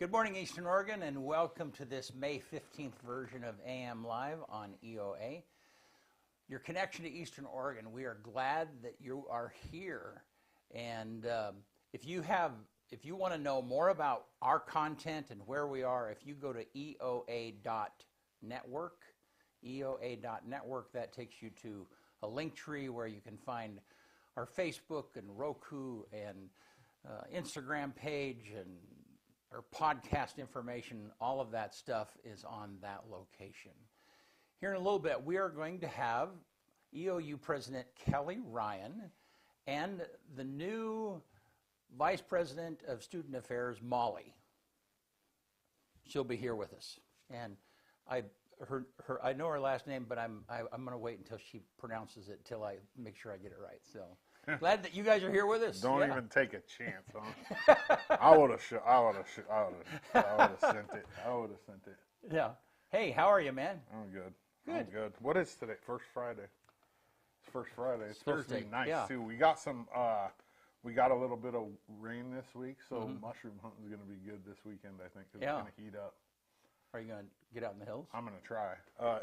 Good morning, Eastern Oregon, and welcome to this May 15th version of AM Live on EOA. Your connection to Eastern Oregon, we are glad that you are here. And if you want to know more about our content and where we are, if you go to EOA.network, that takes you to a link tree where you can find our Facebook and Roku and Instagram page and our podcast information. All of that stuff is on that location. Here in a little bit, we are going to have EOU President Kelly Ryan and the new Vice President of Student Affairs, Molly. She'll be here with us. And I know her last name, but I'm going to wait until she pronounces it till I make sure I get it right. So glad that you guys are here with us. Don't even take a chance, huh? I would have sent it. Yeah. Hey, how are you, man? I'm good. Good. I'm good. What is today? First Friday. It's First Friday. It's supposed to be nice too. We got a little bit of rain this week, so mushroom hunting is going to be good this weekend, I think, because it's going to heat up. Are you going to get out in the hills? I'm going to try.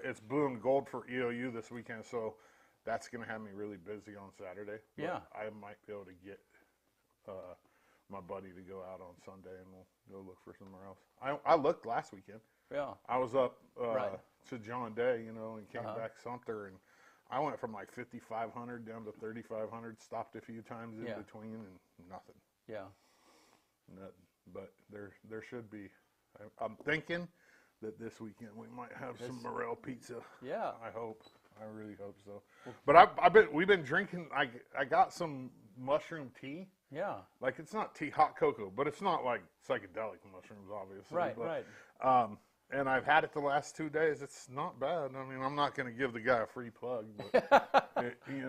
It's blue and gold for EOU this weekend, so that's going to have me really busy on Saturday. Yeah. I might be able to get my buddy to go out on Sunday, and we'll go look for somewhere else. I looked last weekend. Yeah. I was up to John Day, and came back Sumter, and I went from like 5,500 down to 3,500, stopped a few times in between, and nothing. Yeah. Nothing. But there should be. I'm thinking that this weekend we might have some morel pizza. Yeah. I hope. I really hope so. But we've been drinking. I got some mushroom tea. Yeah. Like, it's not tea, hot cocoa, but it's not like psychedelic mushrooms, obviously. Right. But, and I've had it the last 2 days. It's not bad. I mean, I'm not going to give the guy a free plug, but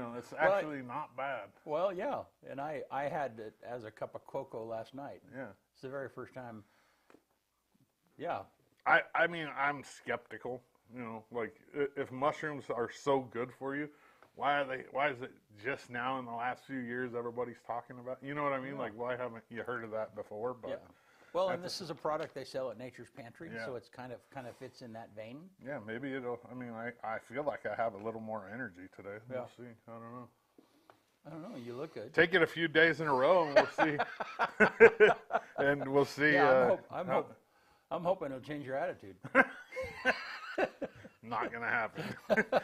it's actually not bad. Well, yeah. And I had it as a cup of cocoa last night. Yeah. It's the very first time. Yeah. I mean, I'm skeptical. Like, if mushrooms are so good for you, why is it just now in the last few years everybody's talking about? You know what I mean? Yeah. Like, why haven't you heard of that before? But yeah. Well, and this is a product they sell at Nature's Pantry, so it's kind of fits in that vein. Yeah, maybe it'll. I mean, I feel like I have a little more energy today. Yeah. We'll see. I don't know. You look good. Take it a few days in a row, and we'll see. And we'll see. Yeah, I'm hoping it'll change your attitude. Not gonna happen.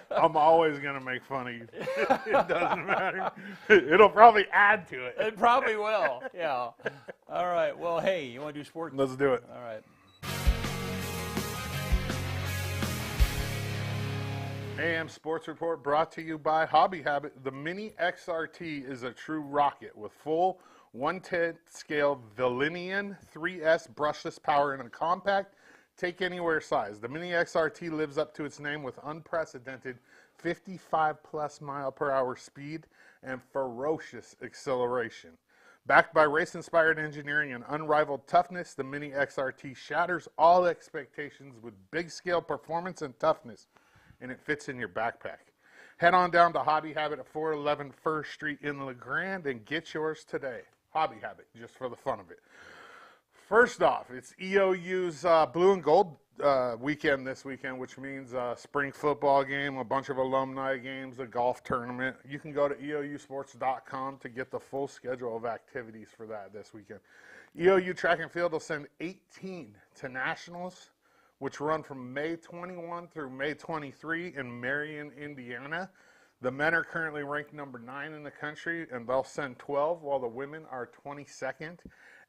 I'm always gonna make fun of you. It doesn't matter. It'll probably add to it. It probably will. Yeah. All right. Well, hey, you want to do sports? Let's do it. All right. AM Sports Report brought to you by Hobby Habit. The Mini XRT is a true rocket with full 1/10 scale Villinian 3S brushless power in a compact take anywhere size. The Mini XRT lives up to its name with unprecedented 55+ mile/hour speed and ferocious acceleration. Backed by race-inspired engineering and unrivaled toughness, the Mini XRT shatters all expectations with big-scale performance and toughness, and it fits in your backpack. Head on down to Hobby Habit at 411 First Street in LeGrand and get yours today. Hobby Habit, just for the fun of it. First off, it's EOU's blue and gold weekend this weekend, which means spring football game, a bunch of alumni games, a golf tournament. You can go to EOUsports.com to get the full schedule of activities for that this weekend. EOU Track and Field will send 18 to Nationals, which run from May 21 through May 23 in Marion, Indiana. The men are currently ranked number 9 in the country, and they'll send 12, while the women are 22nd.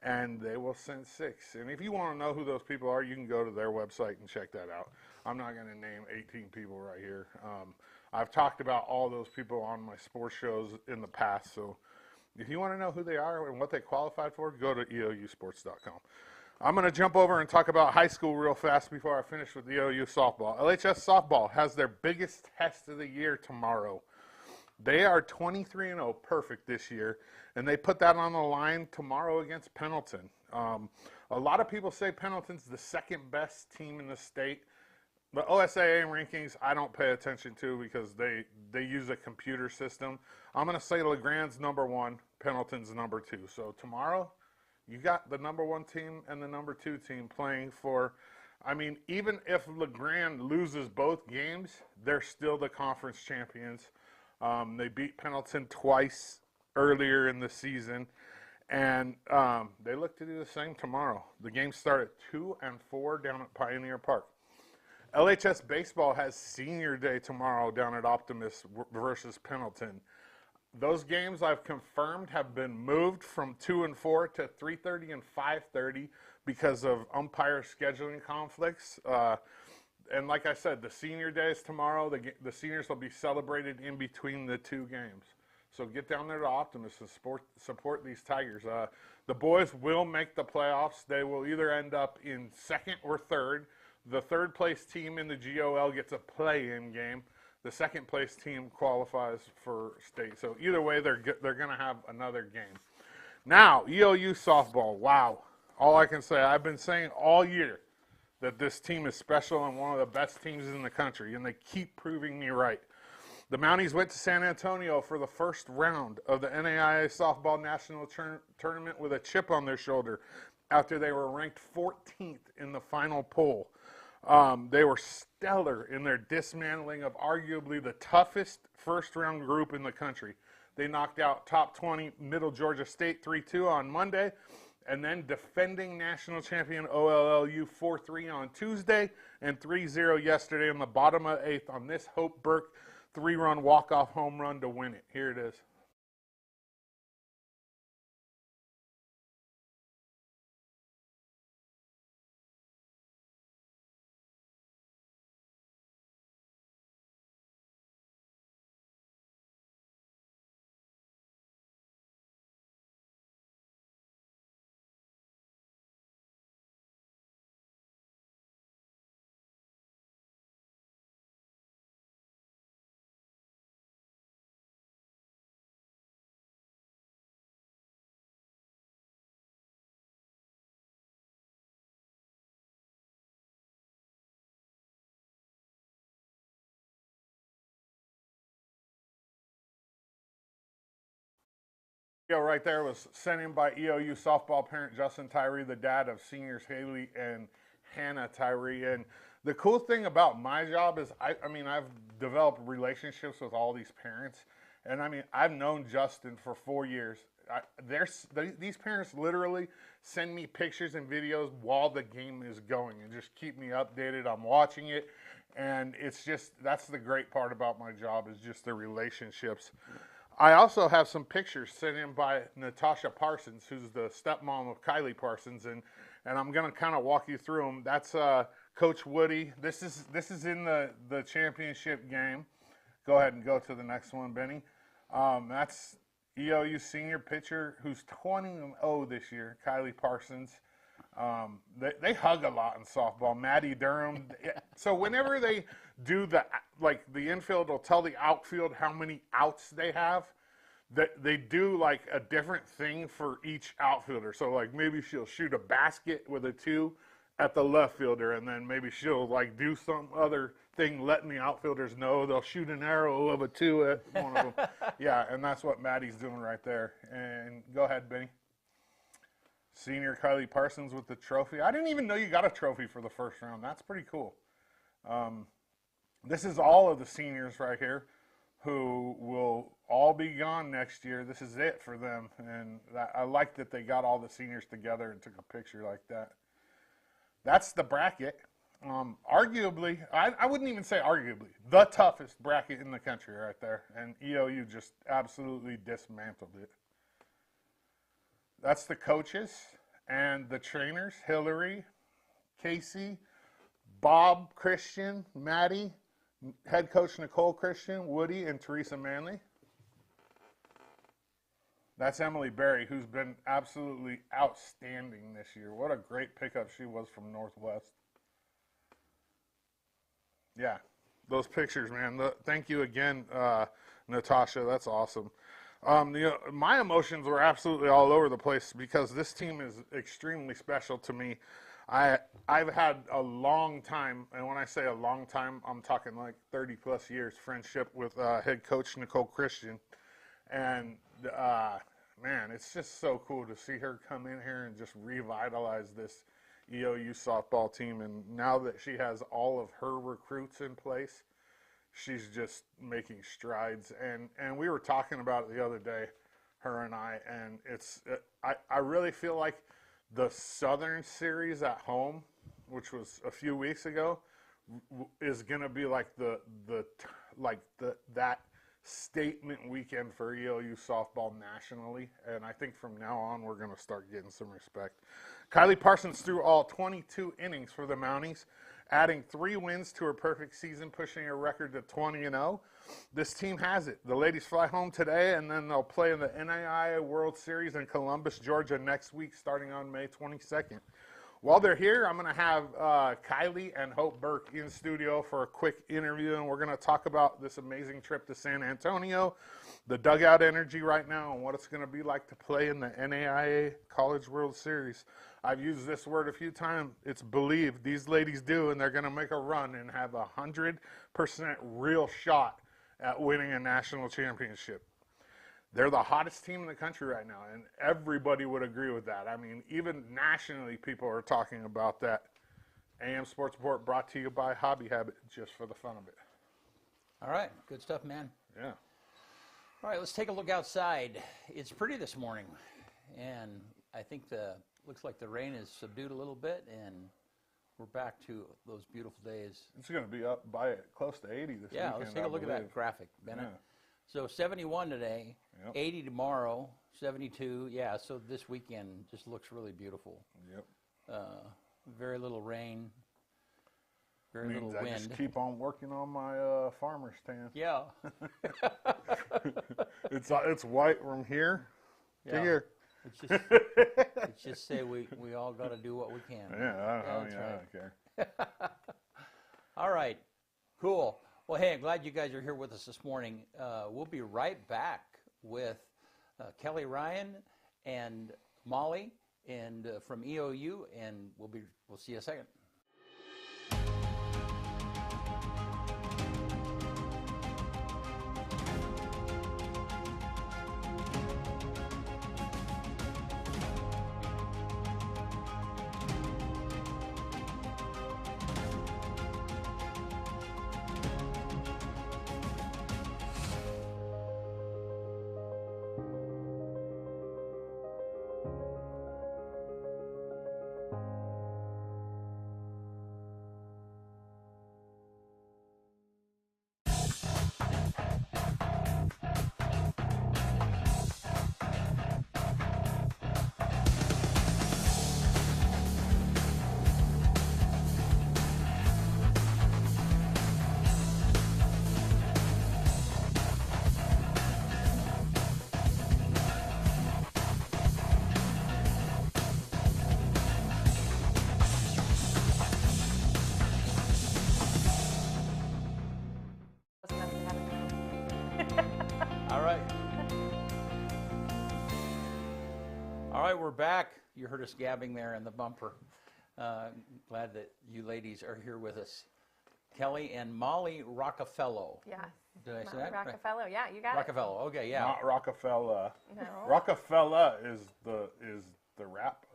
And they will send 6. And if you want to know who those people are, you can go to their website and check that out. I'm not going to name 18 people right here. I've talked about all those people on my sports shows in the past. So if you want to know who they are and what they qualified for, go to EOUsports.com. I'm going to jump over and talk about high school real fast before I finish with EOU softball. LHS softball has their biggest test of the year tomorrow. They are 23-0 perfect this year, and they put that on the line tomorrow against Pendleton. A lot of people say Pendleton's the second best team in the state. The OSAA rankings I don't pay attention to because they use a computer system. I'm going to say LeGrand's number 1, Pendleton's number 2. So tomorrow, You got the number 1 team and the number 2 team playing for, I mean, even if LeGrand loses both games, they're still the conference champions. They beat Pendleton twice earlier in the season, and they look to do the same tomorrow. The games start at 2 and 4 down at Pioneer Park. LHS Baseball has Senior Day tomorrow down at Optimus versus Pendleton. Those games I've confirmed have been moved from 2 and 4 to 3:30 and 5:30 because of umpire scheduling conflicts. And like I said, the Senior Day is tomorrow. The seniors will be celebrated in between the 2 games. So get down there to Optimus and support these Tigers. The boys will make the playoffs. They will either end up in 2nd or 3rd. The 3rd place team in the GOL gets a play-in game. The 2nd place team qualifies for state. So either way, they're going to have another game. Now, EOU softball. Wow. All I can say, I've been saying all year that this team is special and one of the best teams in the country, and they keep proving me right. The Mounties went to San Antonio for the first round of the NAIA Softball National Tournament with a chip on their shoulder after they were ranked 14th in the final poll. They were stellar in their dismantling of arguably the toughest first-round group in the country. They knocked out top 20 Middle Georgia State 3-2 on Monday, and then defending national champion OLLU 4-3 on Tuesday, and 3-0 yesterday in the bottom of 8th on this Hope Burke 3-run walk-off home run to win it. Here it is. Right there was sent in by EOU softball parent Justin Tyree, the dad of seniors Haley and Hannah Tyree. And the cool thing about my job is, I've developed relationships with all these parents. And I mean, I've known Justin for 4 years. These parents literally send me pictures and videos while the game is going and just keep me updated. I'm watching it. And it's just, that's the great part about my job, is just the relationships. I also have some pictures sent in by Natasha Parsons, who's the stepmom of Kylie Parsons, and I'm going to kind of walk you through them. That's Coach Woody. This is in the championship game. Go ahead and go to the next one, Benny. That's EOU senior pitcher who's 20-0 this year, Kylie Parsons. They hug a lot in softball. Maddie Durham. So whenever they do the infield will tell the outfield how many outs they have. They do like a different thing for each outfielder. So like maybe she'll shoot a basket with a 2 at the left fielder, and then maybe she'll like do some other thing letting the outfielders know they'll shoot an arrow of a 2 at one of them. Yeah, and that's what Maddie's doing right there. And go ahead, Benny. Senior Kylie Parsons with the trophy. I didn't even know you got a trophy for the first round. That's pretty cool. This is all of the seniors right here who will all be gone next year. This is it for them. And I like that they got all the seniors together and took a picture like that. That's the bracket. Arguably, I wouldn't even say arguably, the toughest bracket in the country right there. And EOU just absolutely dismantled it. That's the coaches and the trainers, Hillary, Casey, Bob Christian, Maddie, head coach Nicole Christian, Woody, and Teresa Manley. That's Emily Berry, who's been absolutely outstanding this year. What a great pickup she was from Northwest. Yeah, those pictures, man. Thank you again, Natasha. That's awesome. My emotions were absolutely all over the place because this team is extremely special to me. I've had a long time, and when I say a long time, I'm talking like 30 plus years friendship with head coach Nicole Christian. And man, it's just so cool to see her come in here and just revitalize this EOU softball team. And now that she has all of her recruits in place, she's just making strides. And we were talking about it the other day, her and I, and I really feel like the Southern Series at home, which was a few weeks ago, is going to be like that statement weekend for EOU softball nationally. And I think from now on, we're going to start getting some respect. Kylie Parsons threw all 22 innings for the Mounties, adding 3 wins to her perfect season, pushing her record to 20-0. This team has it. The ladies fly home today, and then they'll play in the NAIA World Series in Columbus, Georgia next week, starting on May 22nd. While they're here, I'm going to have Kylie and Hope Burke in studio for a quick interview, and we're going to talk about this amazing trip to San Antonio, the dugout energy right now, and what it's going to be like to play in the NAIA College World Series. I've used this word a few times. It's believed. These ladies do, and they're going to make a run and have 100% real shot at winning a national championship. They're the hottest team in the country right now, and everybody would agree with that. I mean, even nationally, people are talking about that. AM Sports Report brought to you by Hobby Habit, just for the fun of it. All right, good stuff, man. Yeah. All right, let's take a look outside. It's pretty this morning, and I think looks like the rain is subdued a little bit, and we're back to those beautiful days. It's going to be up by close to 80 this weekend. Yeah, let's take a look at that graphic, Bennett. Yeah. So 71 today, Yep. 80 tomorrow, 72. Yeah, so this weekend just looks really beautiful. Yep. Very little rain, very little I wind. just keep on working on my farmer's tan. Yeah. It's white from here to Yeah. here. It's just say we all got to do what we can. Yeah, I that's don't care. All right, cool. Well, hey, I'm glad you guys are here with us this morning. We'll be right back with Kelly Ryan and Molly and from EOU, and we'll see you in a second. All right, we're back. You heard us gabbing there in the bumper. Glad that you ladies are here with us. Kelly and Molly Rockefeller. Yeah. Did I say that? Rockefeller. Right. Yeah, you got Rockefeller. Okay, yeah. Not Rockefeller. No. Rockefeller is the rap.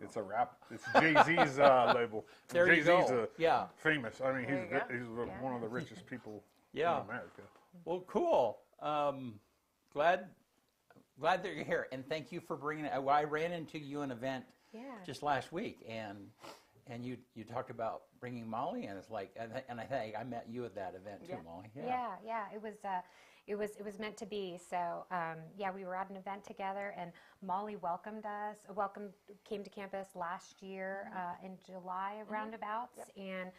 It's a rap. It's Jay-Z's label. There you Jay-Z's go. Yeah. famous. I mean, There you go. he's Yeah. one of the richest people Yeah. in America. Well, cool. Glad that you're here, and thank you for bringing it. I ran into you at an event just last week, and you talked about bringing Molly, and it's like, and I think I met you at that event too, Molly. Yeah. It was meant to be. So we were at an event together, and Molly welcomed us. Came to campus last year in July roundabouts, and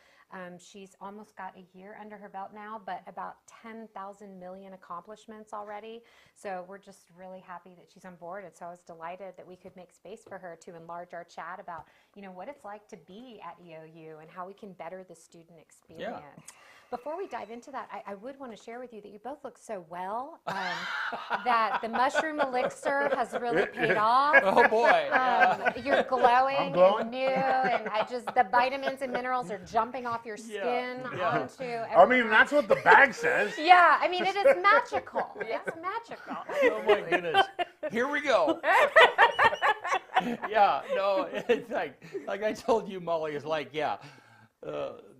she's almost got a year under her belt now, but about 10,000 million accomplishments already. So we're just really happy that she's on board, and so I was delighted that we could make space for her to enlarge our chat about what it's like to be at EOU and how we can better the student experience. Before we dive into that, I would want to share with you that you both look so well, that the mushroom elixir has really paid off. Oh boy! You're glowing, I'm glowing? and new, and the vitamins and minerals are jumping off your skin onto everything. I mean, that's what the bag says. Yeah, I mean, it is magical. It's magical. Oh my goodness! here we go. Yeah, no, it's like I told you, Molly is like, yeah,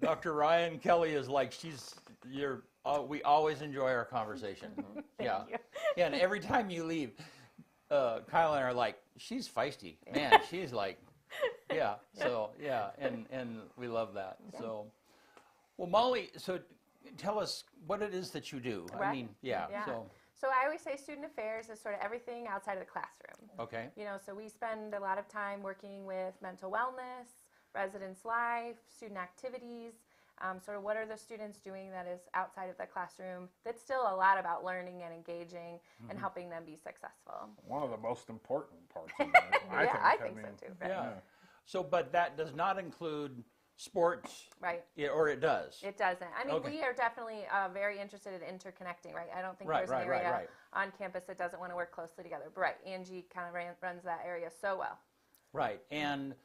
Dr. Ryan Kelly is like, we always enjoy our conversation. Yeah. you. Yeah, and every time you leave, Kyle and I are like, she's feisty. Man, she's like, yeah. So, yeah, and we love that. So, well, Molly, so tell us what it is that you do. I Right. mean, yeah. So I always say student affairs is sort of everything outside of the classroom. Okay. You know, so we spend a lot of time working with mental wellness, residence life, student activities, sort of what are the students doing that is outside of the classroom that's still a lot about learning and engaging and helping them be successful. One of the most important parts of it, I think so too. Right? Yeah. So, but that does not include sports, Right. or it does? It doesn't. I mean, Okay. we are definitely very interested in interconnecting, right? I don't think Right, there's an right, right, area right. on campus that doesn't want to work closely together. But right, Angie kind of runs that area so well. Right, and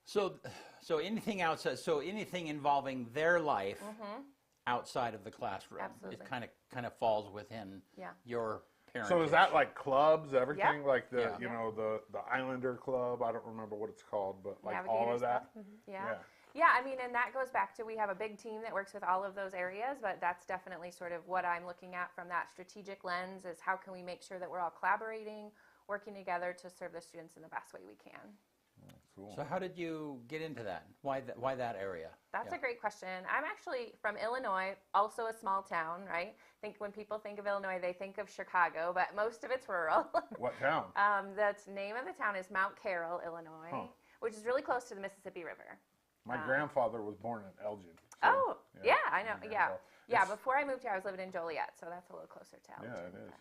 so anything outside, so anything involving their life outside of the classroom, Absolutely. it kind of falls within Yeah. your parentage. So is that like clubs, everything, Yeah. like the Yeah. you know the Islander Club? I don't remember what it's called, but like all Navigator of that. stuff. Yeah, I mean, and that goes back to we have a big team that works with all of those areas, but that's definitely sort of what I'm looking at from that strategic lens is how can we make sure that we're all collaborating, working together to serve the students in the best way we can. Cool. So how did you get into that? Why that area? That's Yeah. a great question. I'm actually from Illinois, also a small town, right? I think when people think of Illinois, they think of Chicago, but most of it's rural. What town? The name of the town is Mount Carroll, Illinois, Huh. which is really close to the Mississippi River. My grandfather was born in Elgin. So, Oh, yeah, I know. my Yeah. grandpa- Yeah, it's- before I moved here, I was living in Joliet, so that's a little closer to Elgin. Yeah, it is.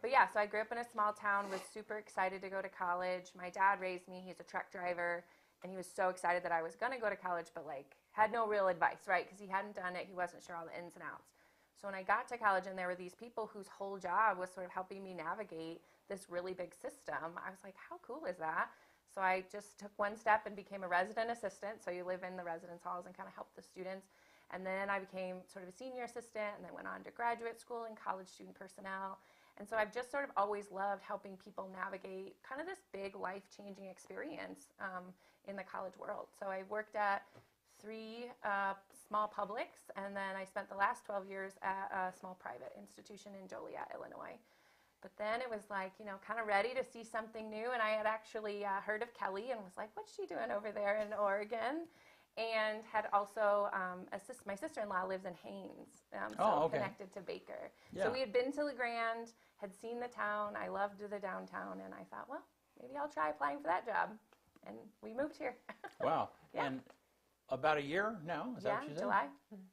But yeah, so I grew up in a small town, was super excited to go to college. My dad raised me, he's a truck driver, and he was so excited that I was going to go to college, but like had no real advice, right? Because he hadn't done it, he wasn't sure all the ins and outs. So when I got to college and there were these people whose whole job was sort of helping me navigate this really big system, I was like, how cool is that? So I just took one step and became a resident assistant. So you live in the residence halls and kind of help the students. And then I became sort of a senior assistant and then went on to graduate school and college student personnel. And so I've just sort of always loved helping people navigate kind of this big life-changing experience in the college world. So I worked at 3 small publics, and then I spent the last 12 years at a small private institution in Joliet, Illinois. But then it was like, you know, kind of ready to see something new. And I had actually heard of Kelly and was like, what's she doing over there in Oregon? And had also, my sister-in-law lives in Haines, so connected to Baker. Yeah. So we had been to LeGrand, had seen the town. I loved the downtown. And I thought, well, maybe I'll try applying for that job. And we moved here. Wow. Yeah. And about a year now? Is that Yeah, what you said? July.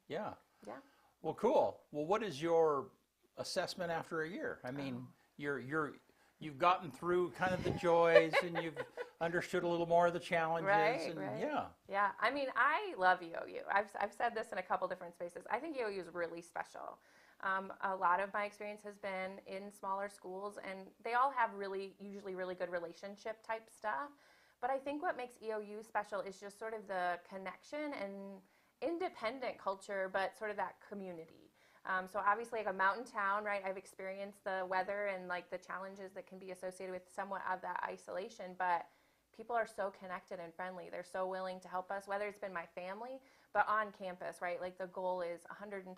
Yeah. Yeah. Well, cool. Well, what is your assessment after a year? I mean, you've gotten through kind of the joys and you've understood a little more of the challenges. Right, and right. Yeah. Yeah, I mean, I love EOU. I've said this in a couple different spaces. I think EOU is really special. A lot of my experience has been in smaller schools, and they all have usually really good relationship type stuff. But I think what makes EOU special is just sort of the connection and independent culture, but sort of that community. So obviously, like a mountain town, right? I've experienced the weather and like the challenges that can be associated with somewhat of that isolation, but people are so connected and friendly. They're so willing to help us, whether it's been my family, but on campus, right? Like the goal is 110%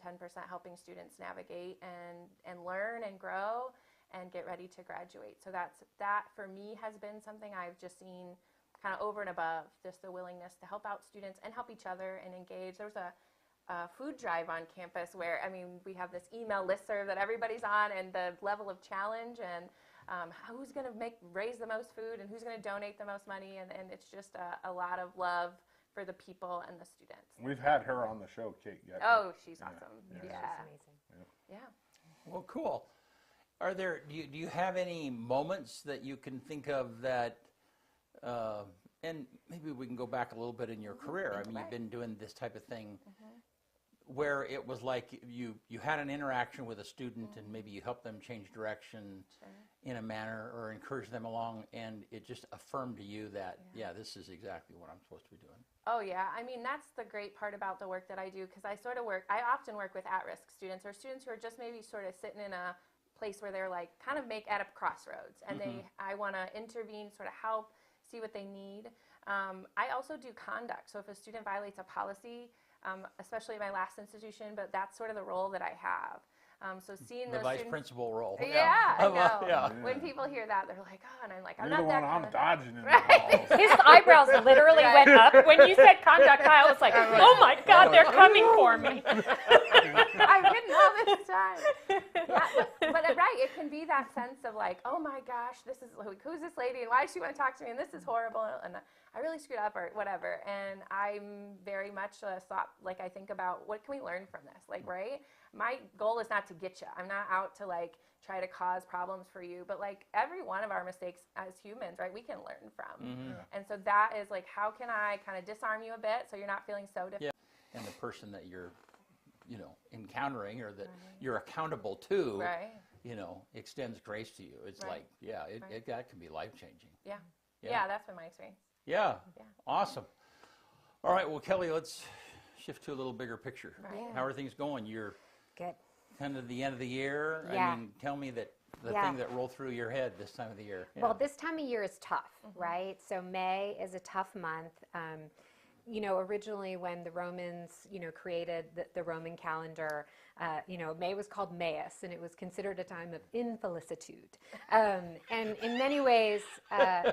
helping students navigate and learn and grow and get ready to graduate. So that for me has been something I've just seen kind of over and above, just the willingness to help out students and help each other and engage. There was a food drive on campus where, I mean, we have this email listserv that everybody's on, and the level of challenge and who's going to raise the most food and who's going to donate the most money, and it's just a lot of love for the people and the students. We've had her on the show, Kate. Yet. Oh, she's awesome. Yeah. Yeah. She's amazing. Yeah. Well, cool. Do you have any moments that you can think of that, and maybe we can go back a little bit in your career. I mean, Right. you've been doing this type of thing where it was like you had an interaction with a student and maybe you helped them change direction in a manner or encourage them along, and it just affirmed to you that, yeah, this is exactly what I'm supposed to be doing. Oh, yeah. I mean, that's the great part about the work that I do, because I often work with at-risk students or students who are just maybe sort of sitting in a place where they're like kind of make at a crossroads, and I want to intervene, sort of help, see what they need. I also do conduct. So if a student violates a policy, especially at my last institution, but that's sort of the role that I have. So seeing The those vice students, principal role. yeah, I know. Yeah. When people hear that, they're like, oh, and I'm like, I'm You're the not one that I'm kind of. dodging in the Right. halls. His eyebrows literally Right. went up when you said conduct. Kyle was like, "Oh my God, they're coming for me." I've hidden all this time. Yeah, but right, it can be that sense of like, oh my gosh, this is like, who's this lady, and why does she want to talk to me, and this is horrible, and I really screwed up or whatever. And I'm very much like I think about what can we learn from this, like, right? My goal is not to get you. I'm not out to like try to cause problems for you, but like every one of our mistakes as humans, right, we can learn from. And so that is like, how can I kind of disarm you a bit so you're not feeling so difficult? Yeah. And the person that you're, encountering or that you're accountable to, Right. extends grace to you. It's Right. like, that can be life-changing. Yeah. Yeah. Yeah, that's been my experience. Yeah. Yeah. Awesome. All right. Well, Kelly, let's shift to a little bigger picture. Right. Yeah. How are things going? You're Good. kind of the end of the year. Yeah. I mean, tell me the Yeah. thing that rolled through your head this time of the year. Yeah. Well, this time of year is tough, right? So May is a tough month. Originally when the Romans, created the Roman calendar, May was called Maius, and it was considered a time of infelicitude. And in many ways,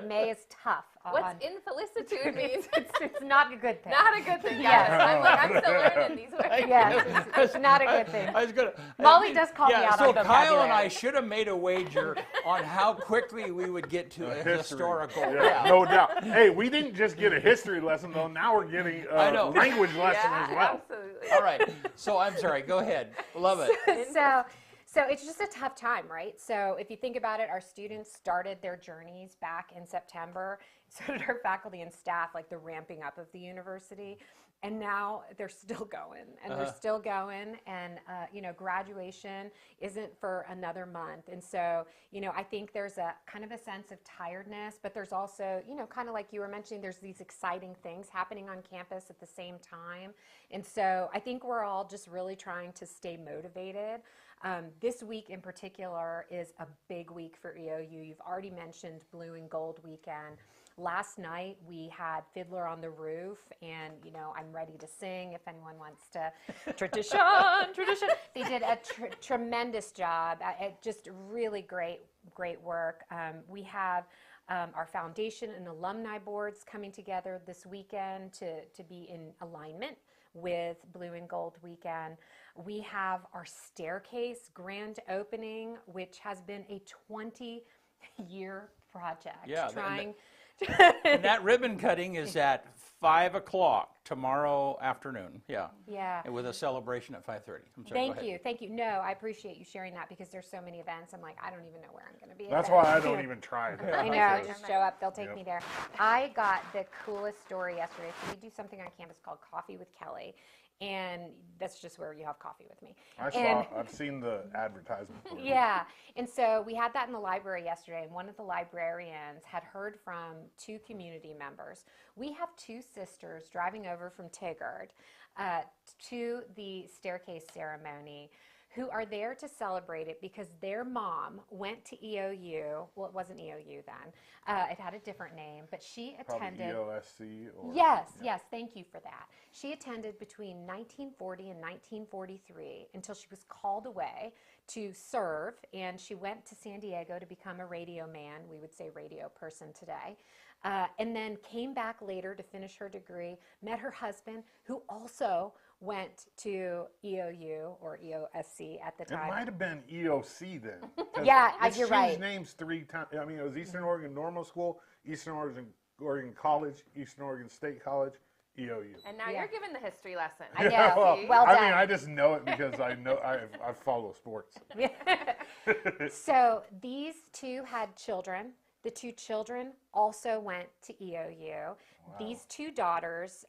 May is tough. What's infelicitude means? It's not a good thing. Not a good thing, Yes. guys. I'm still learning these words. Yes, it's not a good thing. I was gonna. Molly does call me out so on Kyle vocabulary. and I should have made a wager on how quickly we would get to a History. historical. Yeah, no doubt. Hey, we didn't just get a history lesson, though. Now we're getting I a know. language lesson Yeah, as well. absolutely. All right. So I'm sorry. Go ahead. Love it. So it's just a tough time, right? So if you think about it, our students started their journeys back in September. So did our faculty and staff, like the ramping up of the university. And now they're still going, and they're still going. And, graduation isn't for another month. And so, I think there's a kind of a sense of tiredness, but there's also, kind of like you were mentioning, there's these exciting things happening on campus at the same time. And so I think we're all just really trying to stay motivated. This week in particular is a big week for EOU. You've already mentioned Blue and Gold Weekend. Last night we had Fiddler on the Roof, and I'm ready to sing if anyone wants to. Tradition. They did a tremendous job. Just really great work. We have our foundation and alumni boards coming together this weekend to be in alignment with Blue and Gold Weekend. We have our staircase grand opening, which has been a 20-year project. Yeah, Trying. And that ribbon cutting is at 5 o'clock tomorrow afternoon. Yeah. Yeah. And with a celebration at 5:30. I'm sorry. go ahead. Thank you. No, I appreciate you sharing that because there's so many events. I'm like, I don't even know where I'm going to be. That's why I don't even try it. I know, just show up. They'll take Yep. me there. I got the coolest story yesterday. So we do something on campus called Coffee with Kelly, and that's just where you have coffee with me. I've seen the advertisement for it. Yeah, and so we had that in the library yesterday, and one of the librarians had heard from two community members. We have two sisters driving over from Tigard to the staircase ceremony who are there to celebrate it because their mom went to EOU. Well, it wasn't EOU then. It had a different name, but she Probably attended. EOSC or Yes, thank you for that. She attended between 1940 and 1943 until she was called away to serve, and she went to San Diego to become a radio man, we would say radio person today, and then came back later to finish her degree, met her husband, who also went to EOU or EOSC at the It time. might have been EOC then. 'Cause Yeah, it's you're changed right. names 3 times. I mean, it was Eastern Oregon Normal School, Eastern Oregon College, Eastern Oregon State College, EOU. And now Yeah. you're giving the history lesson. I know. See? Well I done. mean, I just know it because I follow sports. So these two had children. The two children also went to EOU. These two daughters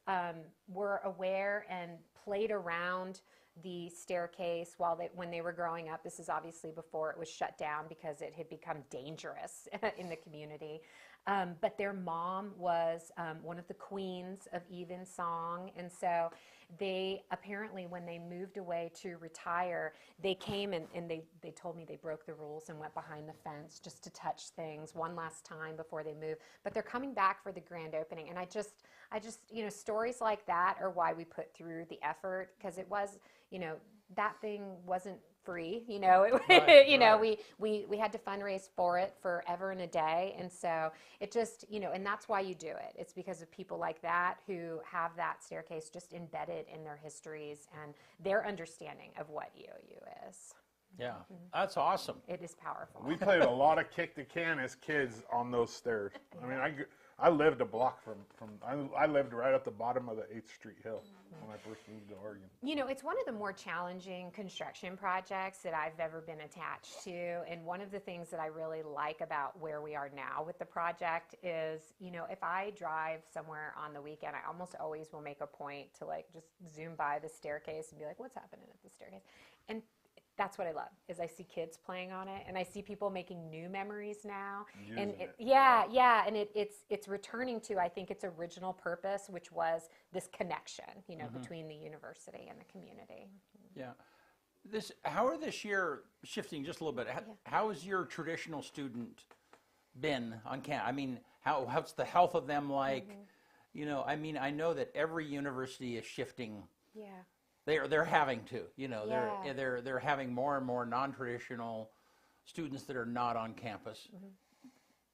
were aware and played around the staircase when they were growing up. This is obviously before it was shut down because it had become dangerous in the community. But their mom was one of the queens of evensong, and so they apparently, when they moved away to retire, they came and they told me they broke the rules and went behind the fence just to touch things one last time before they move. But they're coming back for the grand opening, and I just stories like that are why we put through the effort, because it was, that thing wasn't free, Right. we had to fundraise for it forever and a day, and so it just, and that's why you do it. It's because of people like that who have that staircase just embedded in their histories and their understanding of what EOU is. Yeah, that's awesome. It is powerful. We played a lot of kick the can as kids on those stairs. I mean, I lived a block from I lived right at the bottom of the 8th Street Hill when I first moved to Oregon. It's one of the more challenging construction projects that I've ever been attached to. And one of the things that I really like about where we are now with the project is, if I drive somewhere on the weekend, I almost always will make a point to just zoom by the staircase and be like, what's happening at the staircase? And that's what I love, is I see kids playing on it, and I see people making new memories now. Using And it. yeah, and it's returning to, I think, its original purpose, which was this connection, between the university and the community. Yeah. How are this year, shifting just a little bit, how has your traditional student been on campus? I mean, how's the health of them like? I know that every university is shifting. Yeah. They're having to, Yeah. they're having more and more non-traditional students that are not on campus.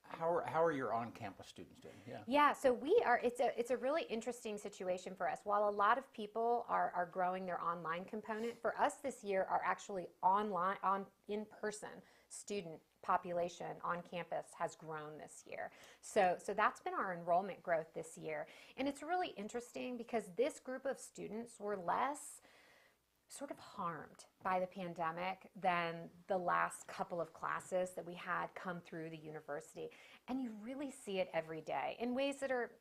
How are your on-campus students doing? Yeah, so it's a really interesting situation for us. While a lot of people are growing their online component, for us this year our actually in-person student population on campus has grown this year. So that's been our enrollment growth this year. And it's really interesting because this group of students were less sort of harmed by the pandemic than the last couple of classes that we had come through the university. And you really see it every day in ways that are,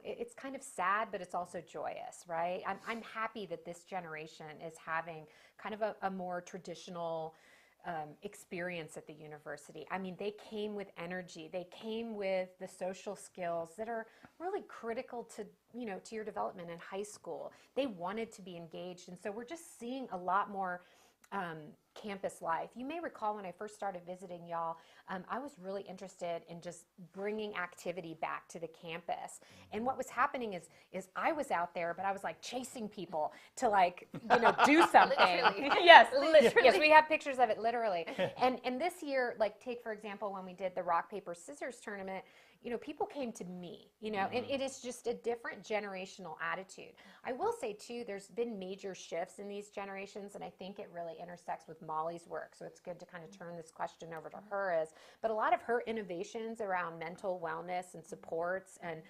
it's kind of sad, but it's also joyous, right? I'm happy that this generation is having kind of a more traditional experience at the university. I mean, they came with energy. They came with the social skills that are really critical to, to your development in high school. They wanted to be engaged. And so we're just seeing a lot more campus life. You may recall when I first started visiting y'all, I was really interested in just bringing activity back to the campus. And what was happening is I was out there, but I was chasing people to do something. Yes, literally. Yes, we have pictures of it literally. And this year, take for example when we did the rock paper scissors tournament, people came to me, and it is just a different generational attitude. I will say too, there's been major shifts in these generations, and I think it really intersects with Molly's work. So it's good to kind of turn this question over to her. But a lot of her innovations around mental wellness and supports, and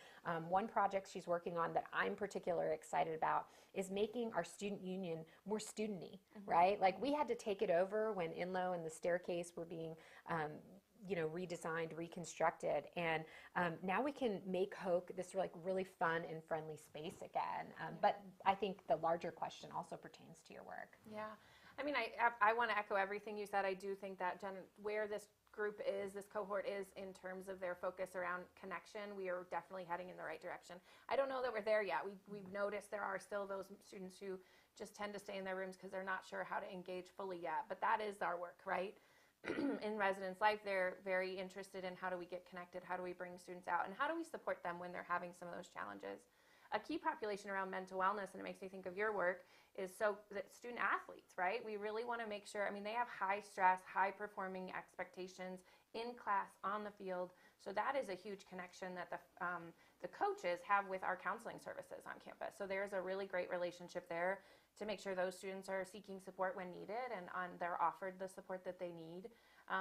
one project she's working on that I'm particularly excited about is making our student union more student-y, right? We had to take it over when Inlow and the staircase were being redesigned, reconstructed, and now we can make Hoke this really fun and friendly space again. But I think the larger question also pertains to your work. Yeah. I mean, I want to echo everything you said. I do think that where this group is, this cohort is in terms of their focus around connection, we are definitely heading in the right direction. I don't know that we're there yet. We've noticed there are still those students who just tend to stay in their rooms because they're not sure how to engage fully yet. But that is our work, right? In residence life, they're very interested in how do we get connected, how do we bring students out, and how do we support them when they're having some of those challenges. A key population around mental wellness, and it makes me think of your work, is that student athletes, right? We really want to make sure, they have high stress, high performing expectations in class, on the field. So that is a huge connection that the coaches have with our counseling services on campus. So there's a really great relationship there to make sure those students are seeking support when needed and they're offered the support that they need.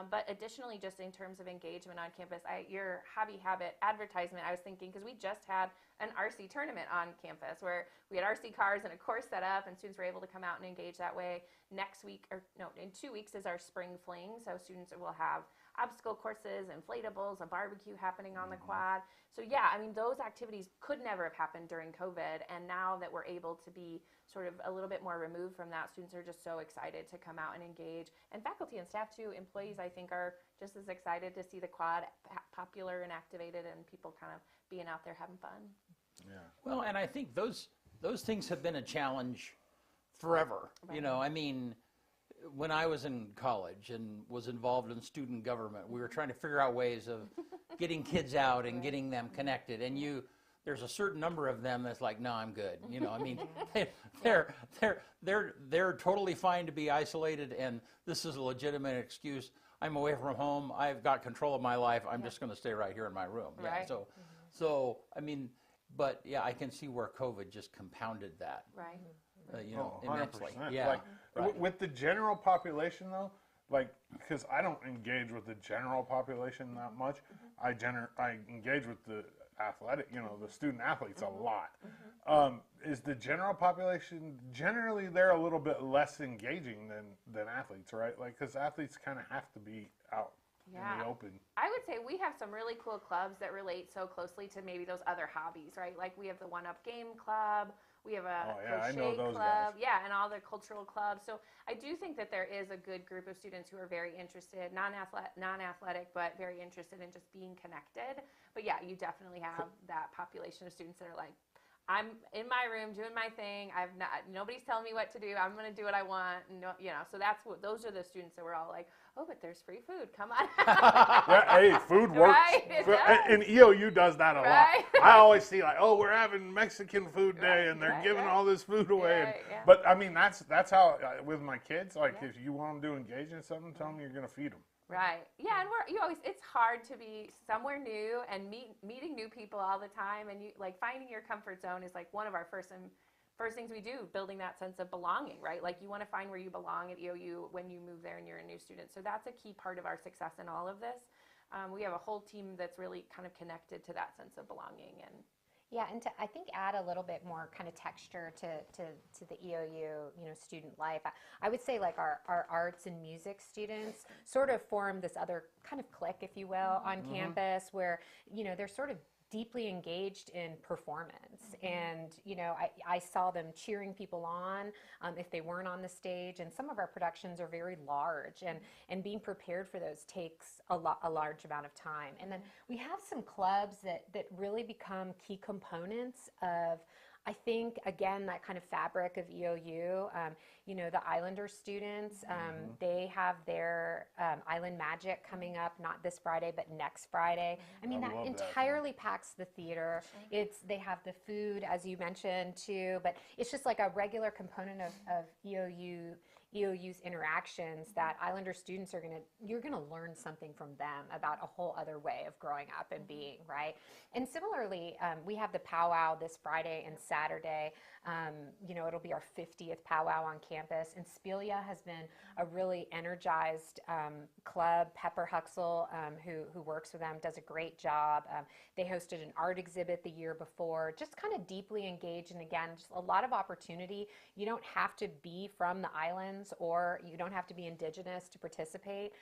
But additionally, just in terms of engagement on campus, your Hobby Habit advertisement, I was thinking, because we just had an RC tournament on campus where we had RC cars and a course set up and students were able to come out and engage that way. Next week, in 2 weeks is our spring fling, so students will have obstacle courses, inflatables, a barbecue happening on the quad. So yeah, I mean, those activities could never have happened during COVID. And now that we're able to be sort of a little bit more removed from that, students are just so excited to come out and engage. And faculty and staff too, employees, I think, are just as excited to see the quad popular and activated and people kind of being out there having fun. Yeah. Well, and I think those things have been a challenge forever. Right. You know, I mean, when I was in college and was involved in student government, we were trying to figure out ways of getting kids out and getting them connected. And there's a certain number of them that's like, no, I'm good. You know, I mean, they're totally fine to be isolated, and this is a legitimate excuse. I'm away from home. I've got control of my life. I'm just going to stay right here in my room. Yeah. Right. So I mean, but yeah, I can see where COVID just compounded that. Right. You know, 100%. immensely. Yeah. Like, right. with the general population, though, like, because I don't engage with the general population that much. I engage with the athletic, you know, the student athletes a lot. Is the general population generally they're a little bit less engaging than athletes, right? Like, because athletes kind of have to be out in the open. I would say we have some really cool clubs that relate so closely to maybe those other hobbies, right? Like we have the One Up Game Club, we have a I know crochet those club, guys. and all the cultural clubs. So I do think that there is a good group of students who are very interested, non-athletic, but very interested in just being connected. But yeah, you definitely have that population of students that are like, I'm in my room doing my thing. Nobody's telling me what to do. I'm going to do what I want. No, you know, so those are the students that we're all like, oh, but there's free food. Come on. Yeah, hey, food works. Right, it does. And EOU does that a Right. lot. I always see like, oh, we're having Mexican food day, and they're Right, giving right. all this food away. Right, yeah. But I mean, that's how with my kids. Like, if you want them to engage in something, tell them you're going to feed them. Right. Yeah, and it's hard to be somewhere new and meeting new people all the time, and finding your comfort zone is like one of our first things we do, building that sense of belonging, right? Like you want to find where you belong at EOU when you move there and you're a new student. So that's a key part of our success in all of this. We have a whole team that's really kind of connected to that sense of belonging. And Yeah, and to, I think, add a little bit more kind of texture to the EOU, student life. I would say like our arts and music students sort of form this other kind of clique, if you will, on campus where, they're sort of deeply engaged in performance. And, I saw them cheering people on if they weren't on the stage. And some of our productions are very large, and being prepared for those takes a large amount of time. And then we have some clubs that really become key components of, I think, again, that kind of fabric of EOU. The Islander students, they have their Island Magic coming up, not this Friday, but next Friday. I mean, that entirely packs the theater. They have the food, as you mentioned, too, but it's just like a regular component of EOU's interactions that Islander students you're going to learn something from them about a whole other way of growing up and being, right? And similarly, we have the powwow this Friday and Saturday. It'll be our 50th powwow on campus, and Spelia has been a really energized club. Pepper Huxell, who works with them, does a great job. They hosted an art exhibit the year before, just kind of deeply engaged, and again, just a lot of opportunity. You don't have to be from the islands, or you don't have to be Indigenous to participate.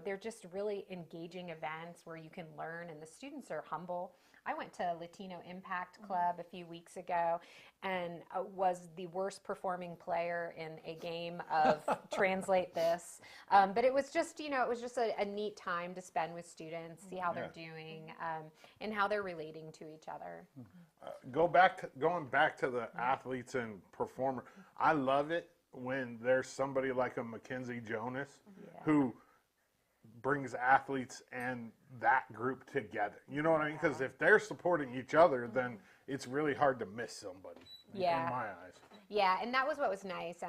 They're just really engaging events where you can learn, and the students are humble. I went to Latino Impact Club a few weeks ago and was the worst performing player in a game of Translate This. But it was just, a neat time to spend with students, see how they're doing, and how they're relating to each other. Going back to the athletes and performer, I love it when there's somebody like a Mackenzie Jonas who brings athletes and that group together. You know what I mean? Because if they're supporting each other, then it's really hard to miss somebody. In my eyes. Yeah, and that was what was nice.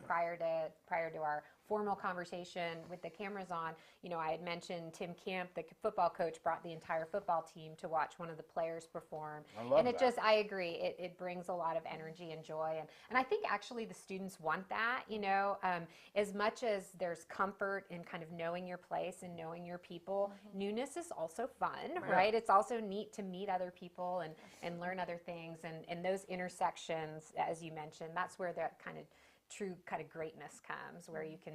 Prior to our formal conversation with the cameras on, I had mentioned Tim Camp, the football coach, brought the entire football team to watch one of the players perform. I love that. I agree. It brings a lot of energy and joy, and I think actually the students want that. As much as there's comfort in kind of knowing your place and knowing your people, newness is also fun, right? It's also neat to meet other people and learn other things, and those intersections, as you mentioned, that's where that kind of true kind of greatness comes, where you can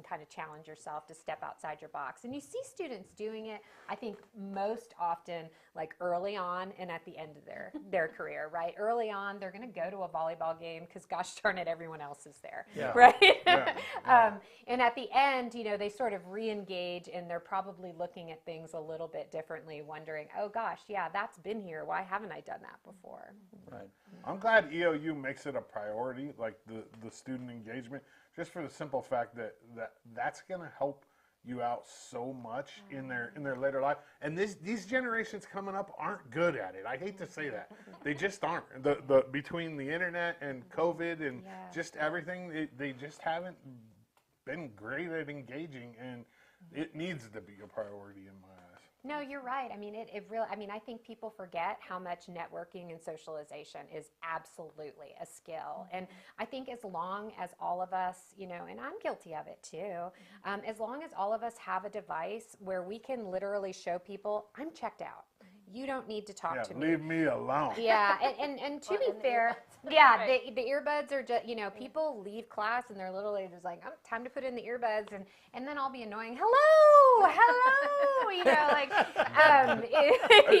kind of challenge yourself to step outside your box. And you see students doing it, I think, most often like early on and at the end of their career, right? Early on, they're going to go to a volleyball game because, gosh darn it, everyone else is there, right? And at the end, they sort of re-engage, and they're probably looking at things a little bit differently, wondering, oh gosh, yeah, that's been here. Why haven't I done that before? Right. I'm glad EOU makes it a priority, like the student engagement, just for the simple fact that's going to help you out so much in their later life. And these generations coming up aren't good at it. I hate to say that. They just aren't. The between the internet and COVID and just everything, they just haven't been great at engaging, and it needs to be a priority in my eyes. No, you're right. I mean, it really, I think people forget how much networking and socialization is absolutely a skill. And I think as long as all of us, and I'm guilty of it too, as long as all of us have a device where we can literally show people, I'm checked out. You don't need to talk to me. Leave me alone. Yeah, and to be fair, the earbuds are just, people leave class and they're literally just like, oh, time to put in the earbuds, and then I'll be annoying, hello,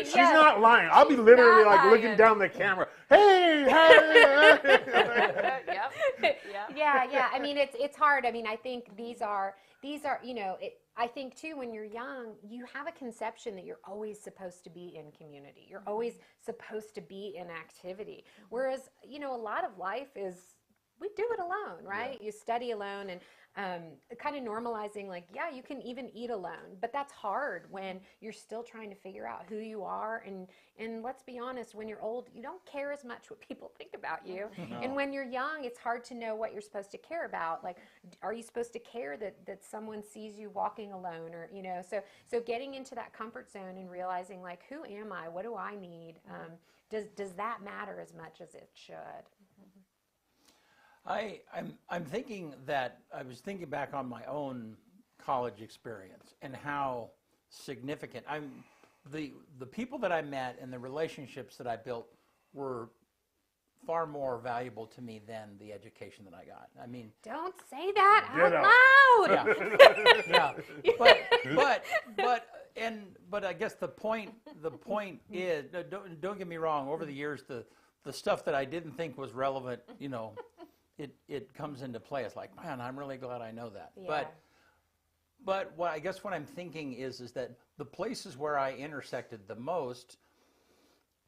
She's not lying. I'll be literally like looking down the camera, hey. Yeah. I mean, it's hard. I mean, I think these are, I think too, when you're young, you have a conception that you're always supposed to be in community. You're always supposed to be in activity. Whereas, a lot of life is, we do it alone, right? You study alone, and kind of normalizing like, you can even eat alone, but that's hard when you're still trying to figure out who you are. And let's be honest, when you're old, you don't care as much what people think about you. No. And when you're young, it's hard to know what you're supposed to care about. Like, are you supposed to care that someone sees you walking alone, or, so getting into that comfort zone and realizing like, who am I? What do I need? Does that matter as much as it should? I'm thinking that I was thinking back on my own college experience and how significant the people that I met and the relationships that I built were far more valuable to me than the education that I got. I mean, don't say that out loud. But I guess the point is, don't get me wrong. Over the years, the stuff that I didn't think was relevant, it comes into play. It's like, man, I'm really glad I know that. Yeah. But what I guess what I'm thinking is that the places where I intersected the most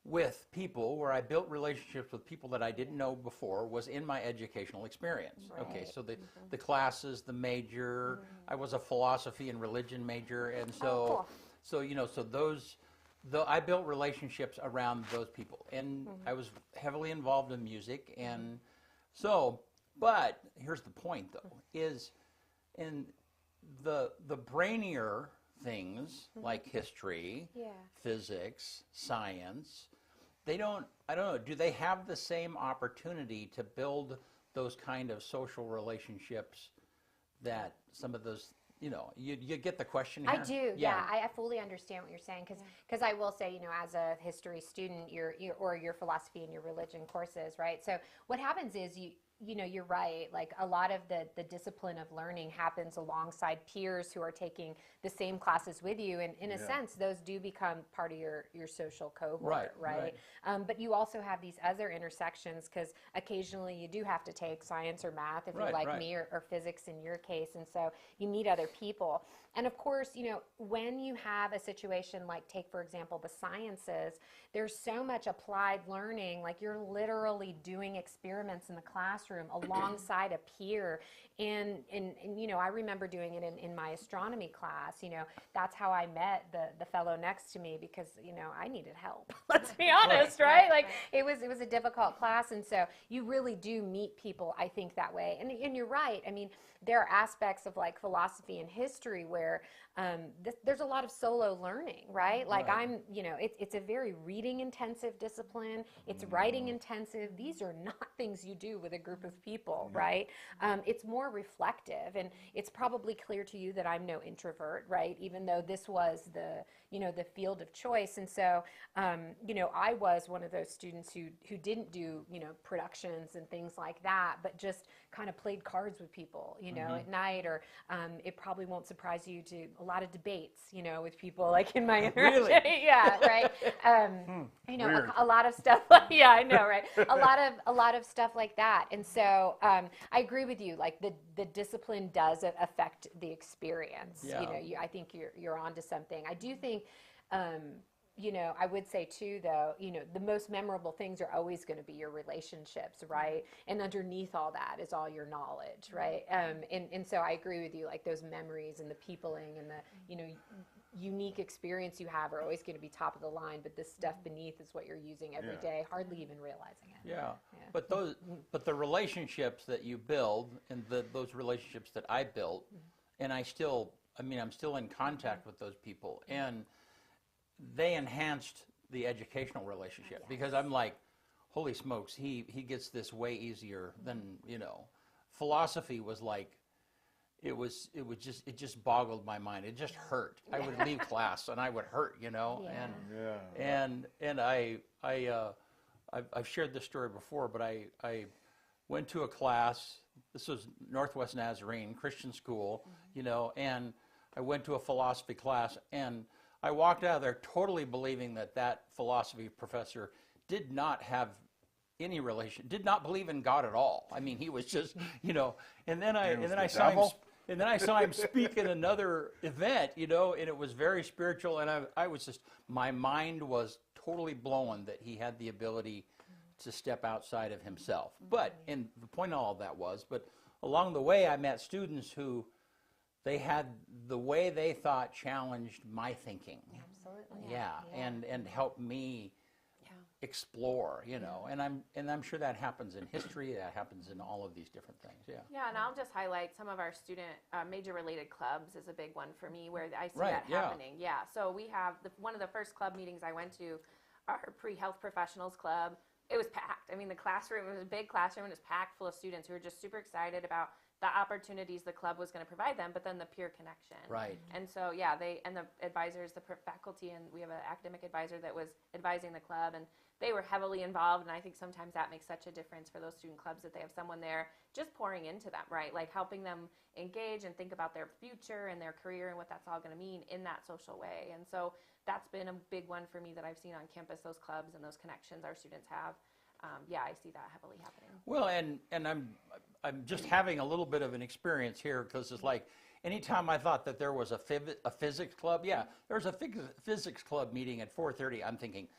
with people, where I built relationships with people that I didn't know before, was in my educational experience. Right. Okay, so the classes, the major, I was a philosophy and religion major, and so I built relationships around those people, and I was heavily involved in music, and so, but here's the point though, is in the brainier things like history, physics, science, I don't know, do they have the same opportunity to build those kind of social relationships that some of those, you get the question here? I do, I fully understand what you're saying, because I will say, as a history student, your philosophy and your religion courses, right? So what happens is you're right. Like, a lot of the discipline of learning happens alongside peers who are taking the same classes with you, and in a sense, those do become part of your social cohort, right? But you also have these other intersections, because occasionally you do have to take science or math if you're like me, or physics in your case, and so you meet other people. And of course, when you have a situation like, take for example the sciences, there's so much applied learning. Like, you're literally doing experiments in the classroom alongside a peer, and I remember doing it in my astronomy class. That's how I met the fellow next to me, because I needed help. Let's be honest, right? Like, it was a difficult class, and so you really do meet people, I think, that way. And you're right. I mean, there are aspects of like philosophy and history where there's a lot of solo learning, right? Like, it's a very reading intensive discipline. It's writing intensive. These are not things you do with a group of people, right? It's more reflective, and it's probably clear to you that I'm no introvert, right? Even though this was the the field of choice. And so, I was one of those students who didn't do, productions and things like that, but just kind of played cards with people, at night, or it probably won't surprise you to a lot of debates, with people like in my interaction. Really? Yeah, right. Weird. A lot of stuff. Yeah, I know, right? A lot of stuff like that. And so I agree with you. Like the discipline does affect the experience. Yeah. I think you're onto something. I do think. I would say too, though, the most memorable things are always going to be your relationships, right? And underneath all that is all your knowledge, right? And so I agree with you, like those memories and the peopling and the, unique experience you have are always going to be top of the line, but this stuff beneath is what you're using every day, hardly even realizing it. Yeah. But the relationships that you build and those relationships that I built, and I'm still in contact with those people, and they enhanced the educational relationship because I'm like, holy smokes, he gets this way easier than, philosophy was like, it just boggled my mind. It just hurt. I would leave class and I would hurt, and I've shared this story before, but I went to a class. This was Northwest Nazarene Christian school, and I went to a philosophy class, and I walked out of there totally believing that philosophy professor did not have any relation, did not believe in God at all. I mean, he was just, and then I saw him speak in another event, and it was very spiritual, and I was just, my mind was totally blown that he had the ability to step outside of himself. But, and the point of all of that was, but along the way I met students who they had the way they thought challenged my thinking. Absolutely. Yeah. And helped me explore, and I'm sure that happens in history, that happens in all of these different things. Yeah. Yeah, and I'll just highlight some of our student major related clubs is a big one for me where I see Right, that yeah. happening. Yeah. So we have one of the first club meetings I went to, our pre-health professionals club. It was packed. I mean, the classroom, it was a big classroom and it was packed full of students who were just super excited about the opportunities the club was going to provide them, but then the peer connection. Right. And so, yeah, and the advisors, the faculty, and we have an academic advisor that was advising the club, and they were heavily involved, and I think sometimes that makes such a difference for those student clubs that they have someone there just pouring into them, right? Like helping them engage and think about their future and their career and what that's all going to mean in that social way. And so that's been a big one for me that I've seen on campus, those clubs and those connections our students have. I see that heavily happening. Well, and I'm just having a little bit of an experience here because it's like anytime I thought that there was a physics club, there was a physics club meeting at 4:30. I'm thinking,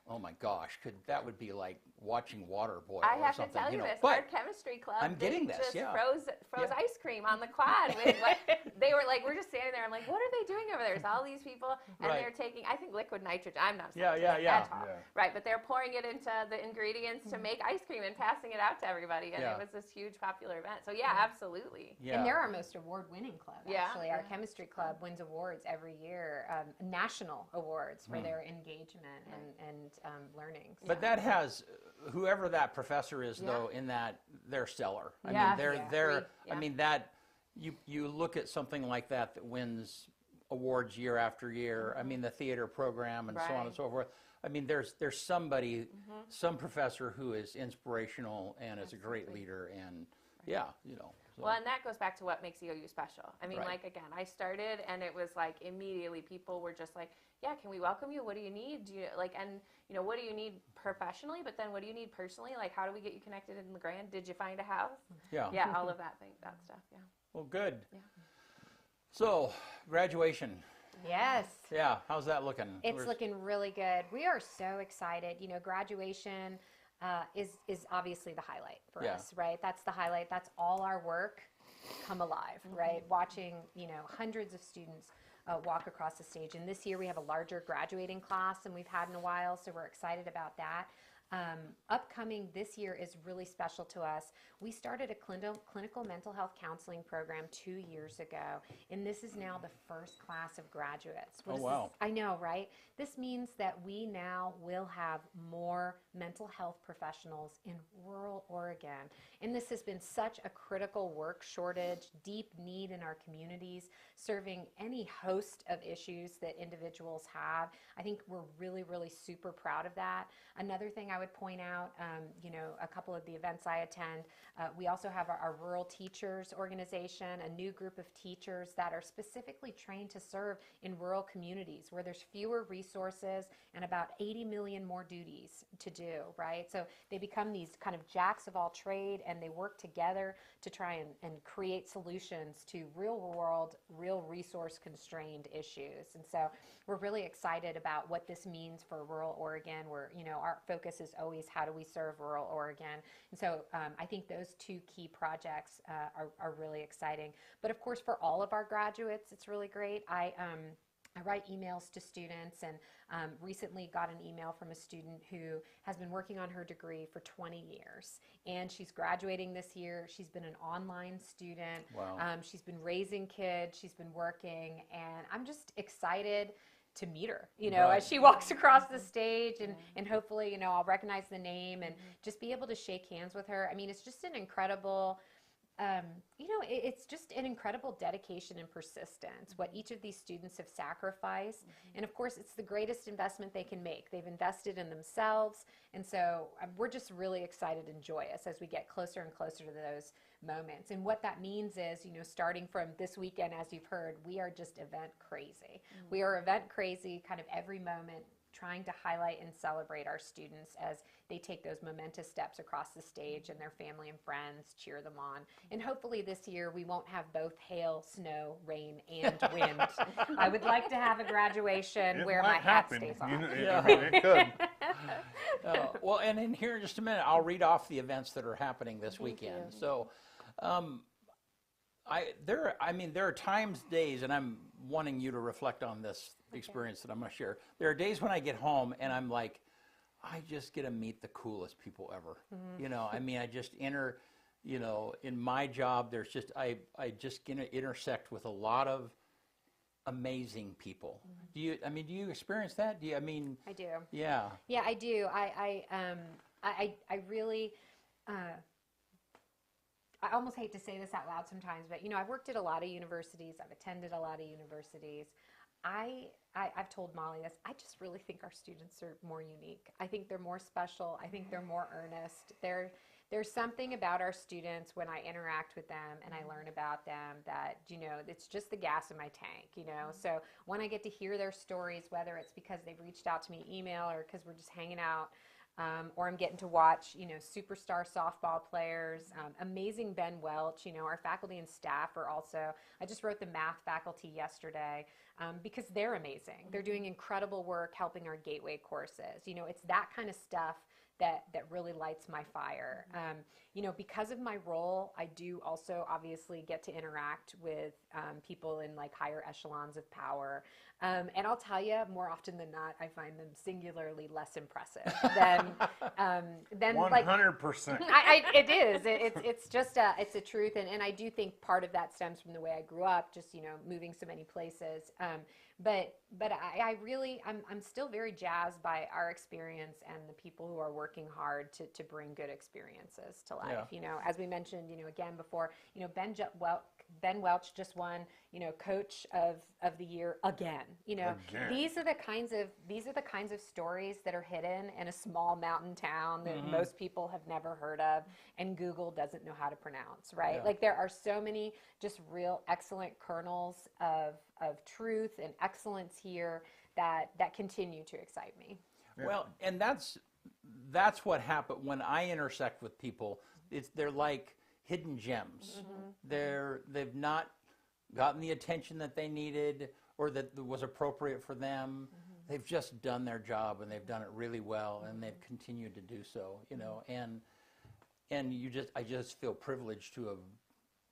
oh my gosh, that would be like watching water boil I or have something. to tell you this, But our chemistry club, I'm getting they this, just yeah. froze Yeah. ice cream on the quad. With, they were like, we're just standing there. I'm like, what are they doing over there? There's all these people, and Right. they're taking, I think, liquid nitrogen. I'm not Yeah, scientific yeah. at all. Yeah. Right, but they're pouring it into the ingredients to make ice cream and passing it out to everybody, and Yeah. it was this huge popular event. So yeah, absolutely. Yeah. And they're our most award-winning club, Yeah. actually. Our chemistry club wins awards every year, national awards for their engagement and learning. But that has, whoever that professor is, though, in that, they're stellar. I Yeah. mean, they're, Agree. I mean, that, you look at something like that wins awards year after year. I mean, the theater program and so on and Right. so forth. I mean, there's somebody, some professor who is inspirational and is a great leader, and so. Well, and that goes back to what makes EOU special. I mean, Right. like, again, I started and it was like immediately people were just like, yeah, can we welcome you? What do you need? Do you what do you need professionally? But then what do you need personally? Like, how do we get you connected in LeGrand? Did you find a house? Yeah. Yeah, all of that stuff. Yeah. Well, good. Yeah. So, graduation. Yes. Yeah, how's that looking? It's looking really good. We are so excited. Graduation is obviously the highlight for Yeah. us, right? That's the highlight. That's all our work come alive, right? Watching, hundreds of students walk across the stage. And this year we have a larger graduating class than we've had in a while, so we're excited about that. Upcoming this year is really special to us. We started a clinical mental health counseling program 2 years ago, and this is now the first class of graduates. Oh, wow. I know, right? This means that we now will have more mental health professionals in rural Oregon. And this has been such a critical work shortage, deep need in our communities, serving any host of issues that individuals have. I think we're really, really super proud of that. Another thing I would point out, a couple of the events I attend, we also have our Rural Teachers Organization, a new group of teachers that are specifically trained to serve in rural communities where there's fewer resources and about 80 million more duties to do, right? So they become these kind of jacks of all trade, and they work together to try and create solutions to real world, real resource constrained issues. And so we're really excited about what this means for rural Oregon, where, our focus is always how do we serve rural Oregon. And so I think those two key projects are really exciting. But of course, for all of our graduates, it's really great. I write emails to students, and recently got an email from a student who has been working on her degree for 20 years. And she's graduating this year. She's been an online student. Wow. She's been raising kids. She's been working. And I'm just excited to meet her, Right. as she walks across the stage, and hopefully, I'll recognize the name and just be able to shake hands with her. I mean, it's just an incredible, it's just an incredible dedication and persistence, what each of these students have sacrificed. And of course, it's the greatest investment they can make. They've invested in themselves. And so we're just really excited and joyous as we get closer and closer to those moments. And what that means is, starting from this weekend, as you've heard, we are just event crazy. We are event crazy kind of every moment, trying to highlight and celebrate our students as they take those momentous steps across the stage, and their family and friends cheer them on. And hopefully this year we won't have both hail, snow, rain, and wind. I would like to have a graduation where my hat stays on. It could. Well, and in here in just a minute, I'll read off the events that are happening this weekend. So, there are times, days, and I'm wanting you to reflect on this experience that I'm going to share. There are days when I get home and I'm like, I just get to meet the coolest people ever. I just enter, in my job, there's just, I just get to intersect with a lot of amazing people. Do you experience that? I do. Yeah. Yeah, I do. I really, I almost hate to say this out loud sometimes, but I've worked at a lot of universities. I've attended a lot of universities. I've told Molly this. I just really think our students are more unique. I think they're more special. I think they're more earnest. There's something about our students when I interact with them and I learn about them that, it's just the gas in my tank, So when I get to hear their stories, whether it's because they've reached out to me email or because we're just hanging out, or I'm getting to watch, superstar softball players, amazing Ben Welch, our faculty and staff are also, I just wrote the math faculty yesterday, because they're amazing. They're doing incredible work helping our gateway courses. It's that kind of stuff that really lights my fire. Because of my role, I do also obviously get to interact with people in like higher echelons of power. And I'll tell you, more often than not, I find them singularly less impressive than 100%. It is. It's just it's a truth, and I do think part of that stems from the way I grew up, just moving so many places. But I really I'm still very jazzed by our experience and the people who are working hard to bring good experiences to life. Yeah. As we mentioned, again before, Ben Welch just won, Coach of the Year again. Again. These are the kinds of stories that are hidden in a small mountain town that most people have never heard of, and Google doesn't know how to pronounce, right? Yeah. Like there are so many just real excellent kernels of truth and excellence here that continue to excite me. Yeah. Well, and that's what happened when I intersect with people. They're like hidden gems. They've not gotten the attention that they needed or that was appropriate for them. They've just done their job, and they've done it really well, and they've continued to do so. And I just feel privileged to have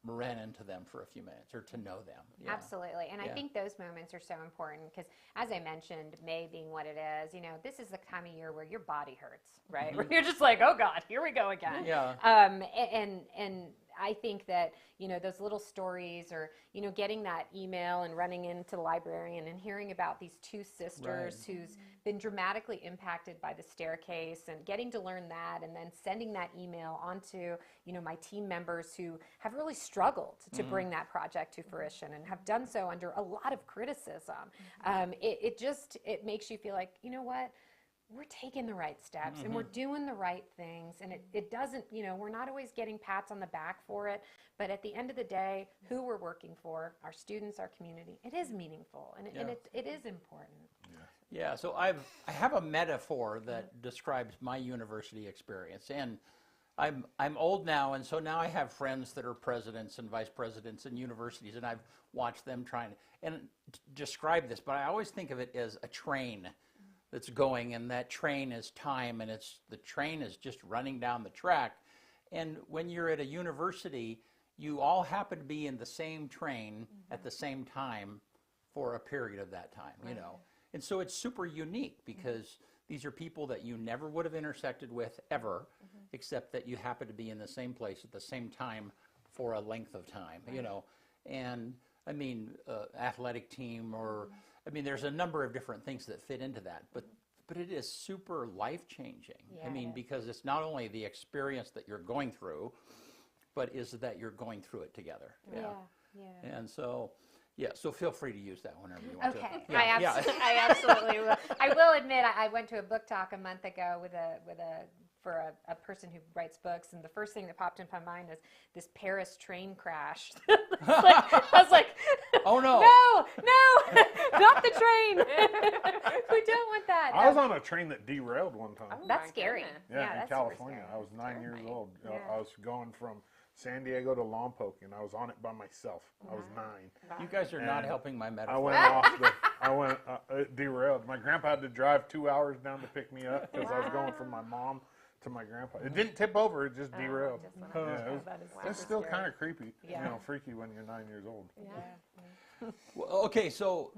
ran into them for a few minutes or to know them. Yeah. Absolutely. And I Yeah. think those moments are so important because, as I mentioned, May being what it is, this is the time of year where your body hurts, right? Where you're just like, oh God, here we go again. Yeah. And I think that, those little stories or, getting that email and running into the librarian and hearing about these two sisters who's been dramatically impacted by the staircase and getting to learn that and then sending that email onto, my team members who have really struggled to bring that project to fruition and have done so under a lot of criticism. It makes you feel like, you know what? We're taking the right steps and we're doing the right things, and it doesn't, we're not always getting pats on the back for it, but at the end of the day, who we're working for, our students, our community, it is meaningful and it is important. Yeah, so I have a metaphor that describes my university experience, and I'm old now, and so now I have friends that are presidents and vice presidents in universities, and I've watched them trying and describe this, but I always think of it as a train that's going, and that train is time, and the train is just running down the track. And when you're at a university, you all happen to be in the same train at the same time for a period of that time, And so it's super unique because these are people that you never would have intersected with ever, except that you happen to be in the same place at the same time for a length of time, And I mean, athletic team or there's a number of different things that fit into that, but it is super life-changing. Yeah, because it's not only the experience that you're going through, but is that you're going through it together. Yeah. And so, so feel free to use that whenever you want Okay, to. I absolutely will. I will admit, I went to a book talk a month ago for a person who writes books, and the first thing that popped into my mind is this Paris train crash. I was like, oh no, not the train. We don't want that. I was on a train that derailed one time. Oh, That's my scary. goodness. Yeah, in that's California. super I was 9 years old. Yeah. I was going from San Diego to Lompoc, and I was on it by myself. I was 9. you guys are not And helping my I metaphor. went it derailed. My grandpa had to drive 2 hours down to pick me up because I was going from my mom to my grandpa. It didn't tip over; it just derailed. just went Yeah, That is it's super still scary. kind of creepy, Yeah. freaky when you're 9 years old. Yeah. Well, okay, so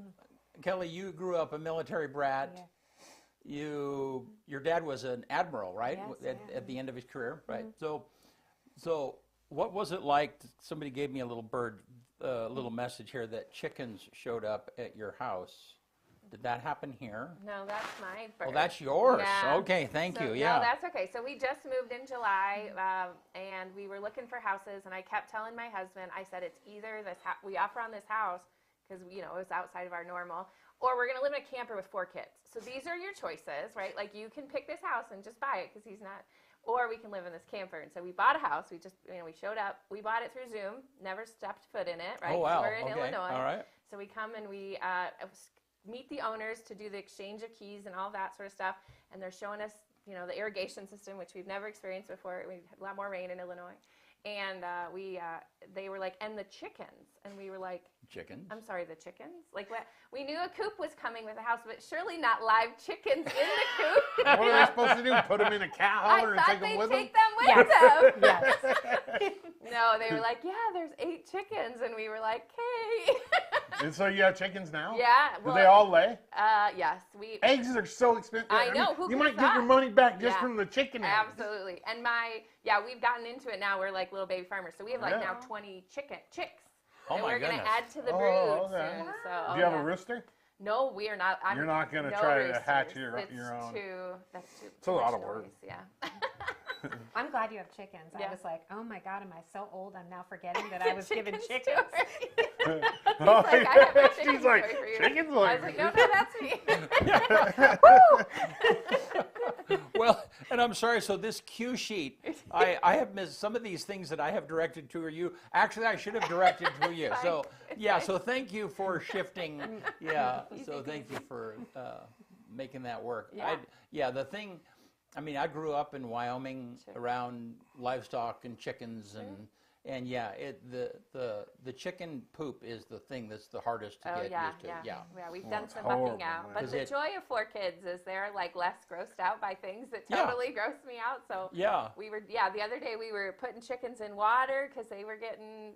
Kelly, you grew up a military brat. Your dad was an admiral, right? Yes, At the end of his career, right? So what was it like? Somebody gave me a little message here that chickens showed up at your house. Did that happen here? No, that's my bird. Oh, that's yours. Yeah. Okay, thank So, you. Yeah. No, that's okay. So we just moved in July, and we were looking for houses, and I kept telling my husband, I said, it's either this we offer on this house because it was outside of our normal, or we're going to live in a camper with 4 kids. So these are your choices, right? Like you can pick this house and just buy it because he's not, or we can live in this camper. And so we bought a house. We just, we showed up. We bought it through Zoom. Never stepped foot in it, right? Oh, wow. We're in Okay. Illinois. All right. So we come and we meet the owners to do the exchange of keys and all that sort of stuff. And they're showing us, the irrigation system, which we've never experienced before. We had a lot more rain in Illinois. And they were like, and the chickens. And we were like, Chickens. I'm sorry, the chickens? Like what? We knew a coop was coming with the house, but surely not live chickens in the coop. What are they supposed to do? Put them in a cat I hauler and thought take them they'd with take them? them with them. Yes. No, they were like, yeah, there's 8 chickens. And we were like, hey. And so you have chickens now? Yeah. Do they all lay? Yes. Eggs are so expensive. I know, who you could've might get your thought? money back just Yeah. from the chicken eggs. Absolutely. And we've gotten into it now. We're like little baby farmers. So we have Yeah. now 20 chicks. Oh, and my we're going to goodness. add to the Oh, brood okay. soon. So, Do you have yeah. a rooster? No, we are not. You're not going to no try to roosters. hatch your It's own. That's too. It's a too lot much of work. noise, Yeah. I'm glad you have chickens. Yeah. I was like, oh my God, am I so old? I'm now forgetting that I was given chickens. Story. Oh, Like, I have a chicken she's like, story for you. chickens I like was like, me. no, that's me. Well, and I'm sorry, so this cue sheet, I have missed some of these things that I have directed to you. Actually, I should have directed to you. It's So, fine. It's yeah, fine. so thank you for shifting. Yeah, so thank you for making that work. Yeah. The thing, I grew up in Wyoming Sure. around livestock and chickens And yeah, the chicken poop is the thing that's the hardest to Oh get yeah, used to. yeah, Yeah. We've Well, done it's some horrible, bucking out, man. but 'Cause the it- joy of 4 kids is they're like less grossed out by things that Yeah. totally gross me out. So Yeah. the other day we were putting chickens in water because they were getting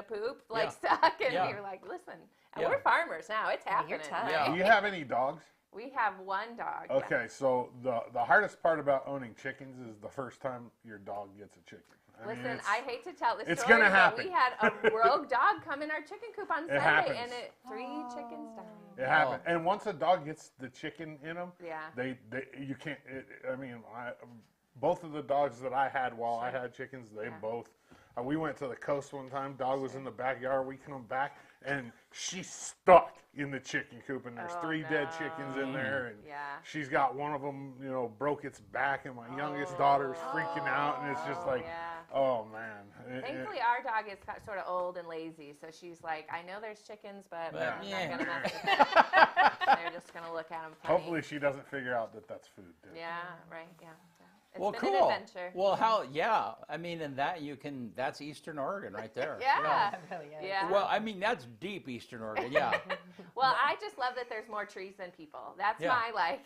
poop Yeah. stuck, and Yeah. we were like, listen, and Yeah. we're farmers now. It's Yeah, happening. you're tough. right? Yeah. Do you have any dogs? We have one dog. yeah. Okay, so the hardest part about owning chickens is the first time your dog gets a chicken. I mean, Listen, it's- I hate to tell this it's story, gonna but happen. we had a rogue dog come in our chicken coop on Sunday, happens. and 3 chickens died. It happens, and once a dog gets the chicken in them, Yeah. they you can't. I mean, both of the dogs that I had while I had chickens, they both. We went to the coast one time. Dog was in the backyard. We come back, and she's stuck in the chicken coop, and there's Oh, 3 dead chickens in there, and Yeah. she's got one of them, broke its back, and my youngest daughter's freaking out, and it's just like, yeah. oh man. Thankfully, our dog is sort of old and lazy, so she's like, I know there's chickens, but we're not yeah. going to mess with them. They're just going to look at them funny. Hopefully, she doesn't figure out that that's food. Too. Yeah, right, yeah. It's Well, been cool. an adventure. Well, I mean, and that's Eastern Oregon right there. Yeah. Really is. Yeah. Well, I mean, that's deep Eastern Oregon. Yeah. Well, I just love that there's more trees than people. That's Yeah. my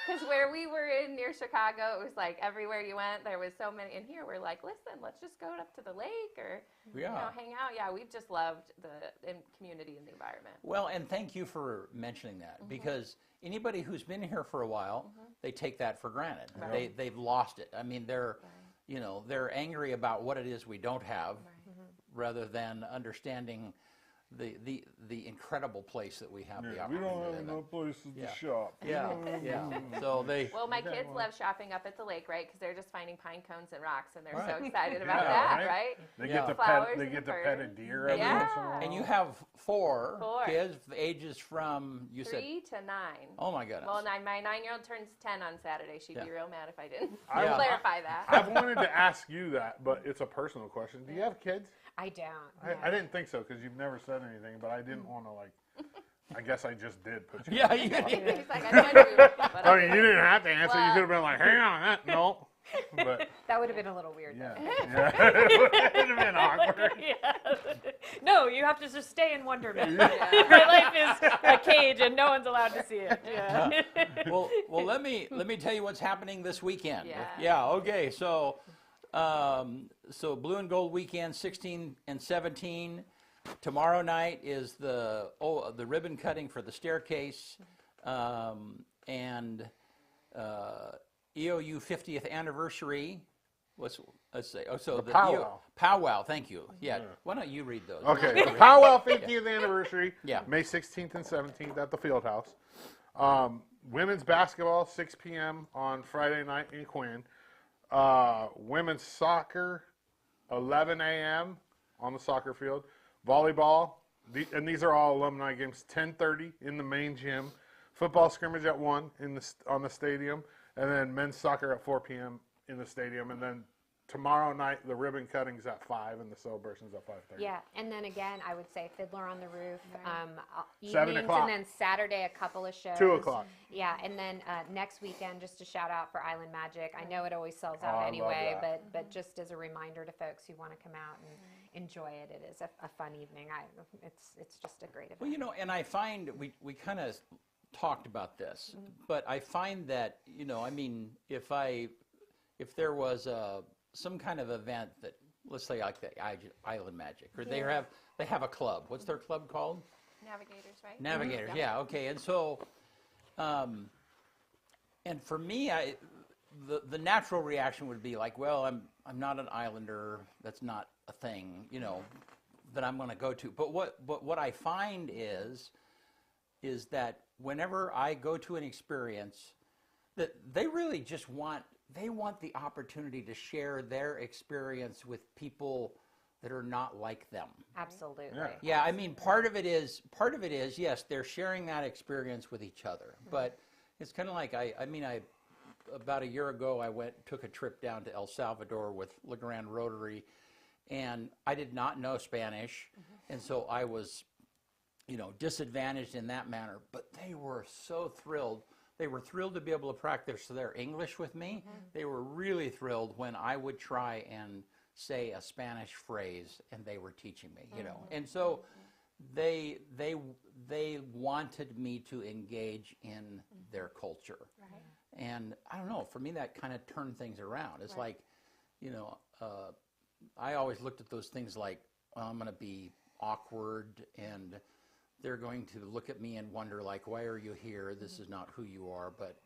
because where we were in near Chicago, it was like everywhere you went, there was so many. And here we're like, listen, let's just go up to the lake or Yeah. hang out. Yeah, we've just loved the community and the environment. Well, and thank you for mentioning that because anybody who's been here for a while, they take that for granted. They've lost it. I mean, they're angry about what it is we don't have, rather than understanding the incredible place that we have. The We opportunity don't have to live in. enough places Yeah. to shop. Yeah, yeah. So they. Well, my kids love shopping up at the lake, right? Because they're just finding pine cones and rocks, and they're so Right. excited about Yeah, that, right? right? They Yeah. get to Flowers pet. They and get to birds. pet a deer every Yeah. once in a while. And you have four Four. kids, the ages from you said. 3 to 9. Oh my goodness. Well, my 9-year-old turns 10 on Saturday. She'd be Yeah. real mad if I didn't Yeah. clarify that. I've wanted to ask you that, but it's a personal question. Do you have kids? I don't. I didn't think so because you've never said anything, but I didn't want to I guess I just did put you. Yeah, you did. He's like, I know I do, but I mean, you didn't have to answer. You Well- could have been like, "Hang on, no." But That would have been a little weird. yeah, it would have been awkward. No, you have to just stay in wonderment. Yeah. My life is a cage and no one's allowed to see it. Yeah. well, let me tell you what's happening this weekend. Yeah. Okay. So, so Blue and Gold weekend, 16 and 17. Tomorrow night is the ribbon cutting for the staircase, and EOU 50th anniversary. Let's say. Oh, so the powwow. Powwow. Thank you. Yeah. Why don't you read those? Okay, the Powwow 50th anniversary. Yeah. May 16th and 17th at the Fieldhouse. Women's basketball 6 p.m. on Friday night in Quinn. Women's soccer 11 a.m. on the soccer field. Volleyball, and these are all alumni games. 10:30 in the main gym. Football scrimmage at 1 on the stadium, and then men's soccer at 4 p.m. in the stadium, and then tomorrow night the ribbon cutting's at 5 and the celebration's at 5:30. Yeah, and then again, I would say Fiddler on the Roof, 7 evenings, o'clock. and then Saturday a couple of shows. 2 o'clock. Yeah, and then next weekend, just a shout out for Island Magic. I know it always sells I out love anyway, that. but just as a reminder to folks who want to come out and enjoy it, it is a fun evening. It's just a great event. Well, and I find we kind of talked about this, but I find that I mean, if there was some kind of event that, let's say like the Island Magic, or they have a club. What's their club called? Navigators, right? Navigators. Yeah. Okay. And so, and for me, the natural reaction would be like, well, I'm not an Islander. That's not a thing, that I'm going to go to. But what I find is that whenever I go to an experience, that they really just want the opportunity to share their experience with people that are not like them. Absolutely. Yeah. Yeah, I mean, part of it is yes, they're sharing that experience with each other. But it's kind of like I about a year ago I took a trip down to El Salvador with Le Grand Rotary, and I did not know Spanish, and so I was disadvantaged in that manner. But they were so thrilled. They were thrilled to be able to practice their English with me. They were really thrilled when I would try and say a Spanish phrase, and they were teaching me, you know. And so they wanted me to engage in their culture. Right. And I don't know, for me that kind of turned things around. It's like, you know, I always looked at those things like, well, I'm going to be awkward and they're going to look at me and wonder, like, why are you here? This is not who you are. But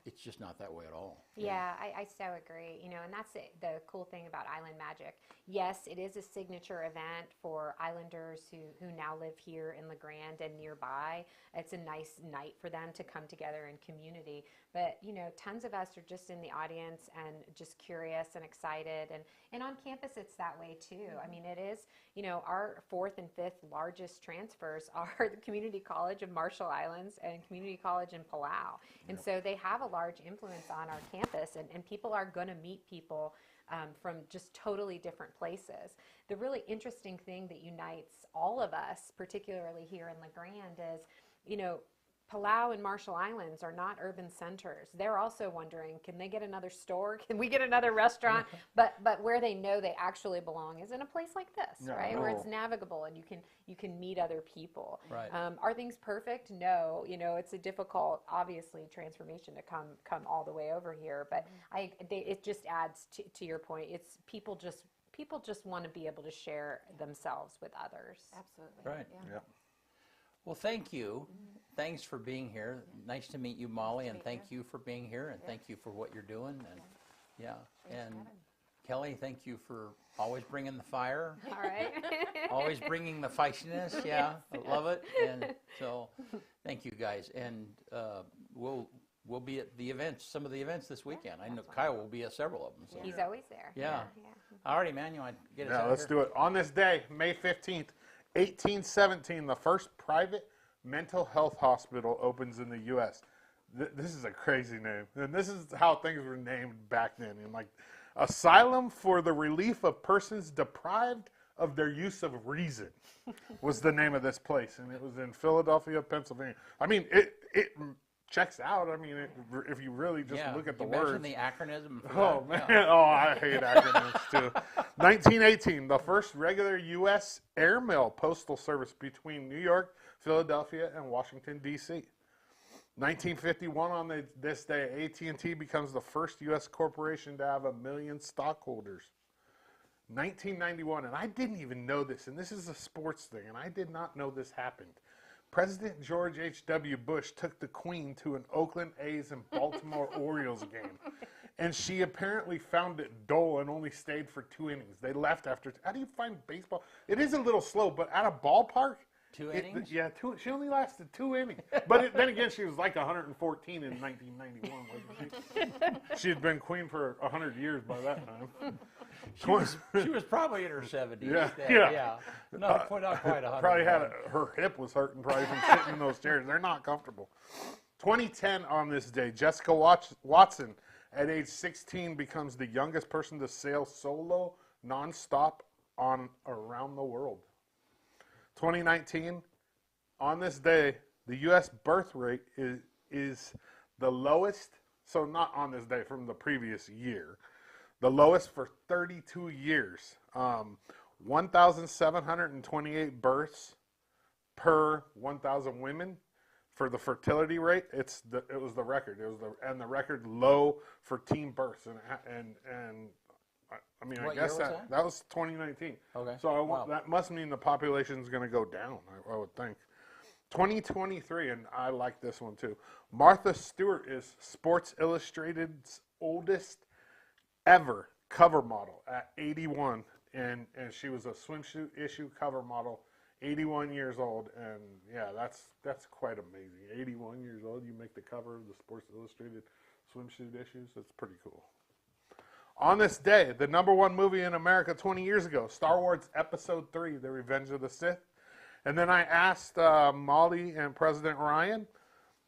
it's just not that way at all. Yeah, I so agree. You know, and that's the cool thing about Island Magic. Yes, it is a signature event for Islanders who now live here in La Grande and nearby. It's a nice night for them to come together in community. But, you know, tons of us are just in the audience and just curious and excited. And on campus, it's that way too. I mean, it is, you know, our 4th and 5th largest transfers are the Community College of Marshall Islands and Community College in Palau. And so they have a large influence on our campus, and people are going to meet people from just totally different places. The really interesting thing that unites all of us, particularly here in La Grande, is, you know, Palau and Marshall Islands are not urban centers. They're also wondering, can they get another store? Can we get another restaurant? But where they know they actually belong is in a place like this, right? Where it's navigable and you can meet other people. Right. Are things perfect? No. You know, it's a difficult, obviously, transformation to come all the way over here. But it just adds to your point. It's people just want to be able to share themselves with others. Absolutely. Right. Yeah. Well, thank you. Thanks for being here. Nice to meet you, Molly, and thank you for being here, and thank you for what you're doing. And and Kelly, thank you for always bringing the fire. All right. Always bringing the feistiness. Yeah, I love it. And so, thank you guys. And we'll be at the events, some of the events this weekend. I know Kyle will be at several of them. So. He's always there. Yeah. Alrighty, man. You want to get us out Yeah, of let's here? do it. On this day, May 15th, 1817, the first private mental health hospital opens in the U.S. This is a crazy name. And this is how things were named back then. And like, Asylum for the Relief of Persons Deprived of Their Use of Reason was the name of this place. And it was in Philadelphia, Pennsylvania. I mean, it checks out. I mean, if you really just look at the words. Imagine the acronym. For Oh, that. man. Oh, I hate acronyms, too. 1918, the first regular U.S. airmail postal service between New York, Philadelphia, and Washington, D.C. 1951, on this day, AT&T becomes the first U.S. corporation to have 1 million stockholders. 1991, and I didn't even know this, and this is a sports thing, and I did not know this happened. President George H.W. Bush took the Queen to an Oakland A's and Baltimore Orioles game, and she apparently found it dull and only stayed for 2 innings. They left after. How do you find baseball? It is a little slow, but at a ballpark, 2 innings? Yeah, she only lasted 2 innings. But then again, she was like 114 in 1991, wasn't she? She had been queen for 100 years by that time. She was probably in her 70s. Yeah. Not quite 100. Probably had her hip was hurting probably from sitting in those chairs. They're not comfortable. 2010 on this day, Jessica Watson, at age 16, becomes the youngest person to sail solo nonstop around the world. 2019, on this day, the U.S. birth rate is the lowest, so not on this day, from the previous year, the lowest for 32 years. 1,728 births per 1,000 women for the fertility rate. It was the record. And the record low for teen births. And I mean, What I guess year was that was 2019. Okay. So that must mean the population is going to go down, I would think. 2023, and I like this one too. Martha Stewart is Sports Illustrated's oldest ever cover model at 81, and she was a swimsuit issue cover model, 81 years old, and yeah, that's quite amazing. 81 years old, you make the cover of the Sports Illustrated swimsuit issues. That's pretty cool. On this day, the #1 movie in America 20 years ago, Star Wars Episode 3, The Revenge of the Sith. And then I asked Molly and President Ryan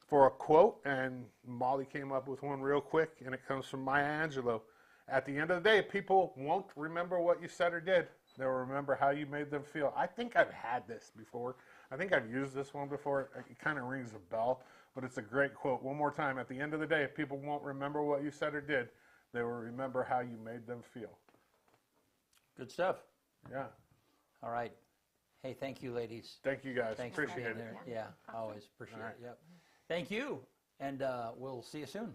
for a quote, and Molly came up with one real quick, and it comes from Maya Angelou. At the end of the day, people won't remember what you said or did. They'll remember how you made them feel. I think I've had this before. I think I've used this one before. It kind of rings a bell, but it's a great quote. One more time. At the end of the day, people won't remember what you said or did. They will remember how you made them feel. Good stuff. Yeah. All right. Hey, thank you, ladies. Thank you guys. Thanks for Appreciate being it. there. Yeah, always appreciate All right. it. Yep. Thank you, and we'll see you soon.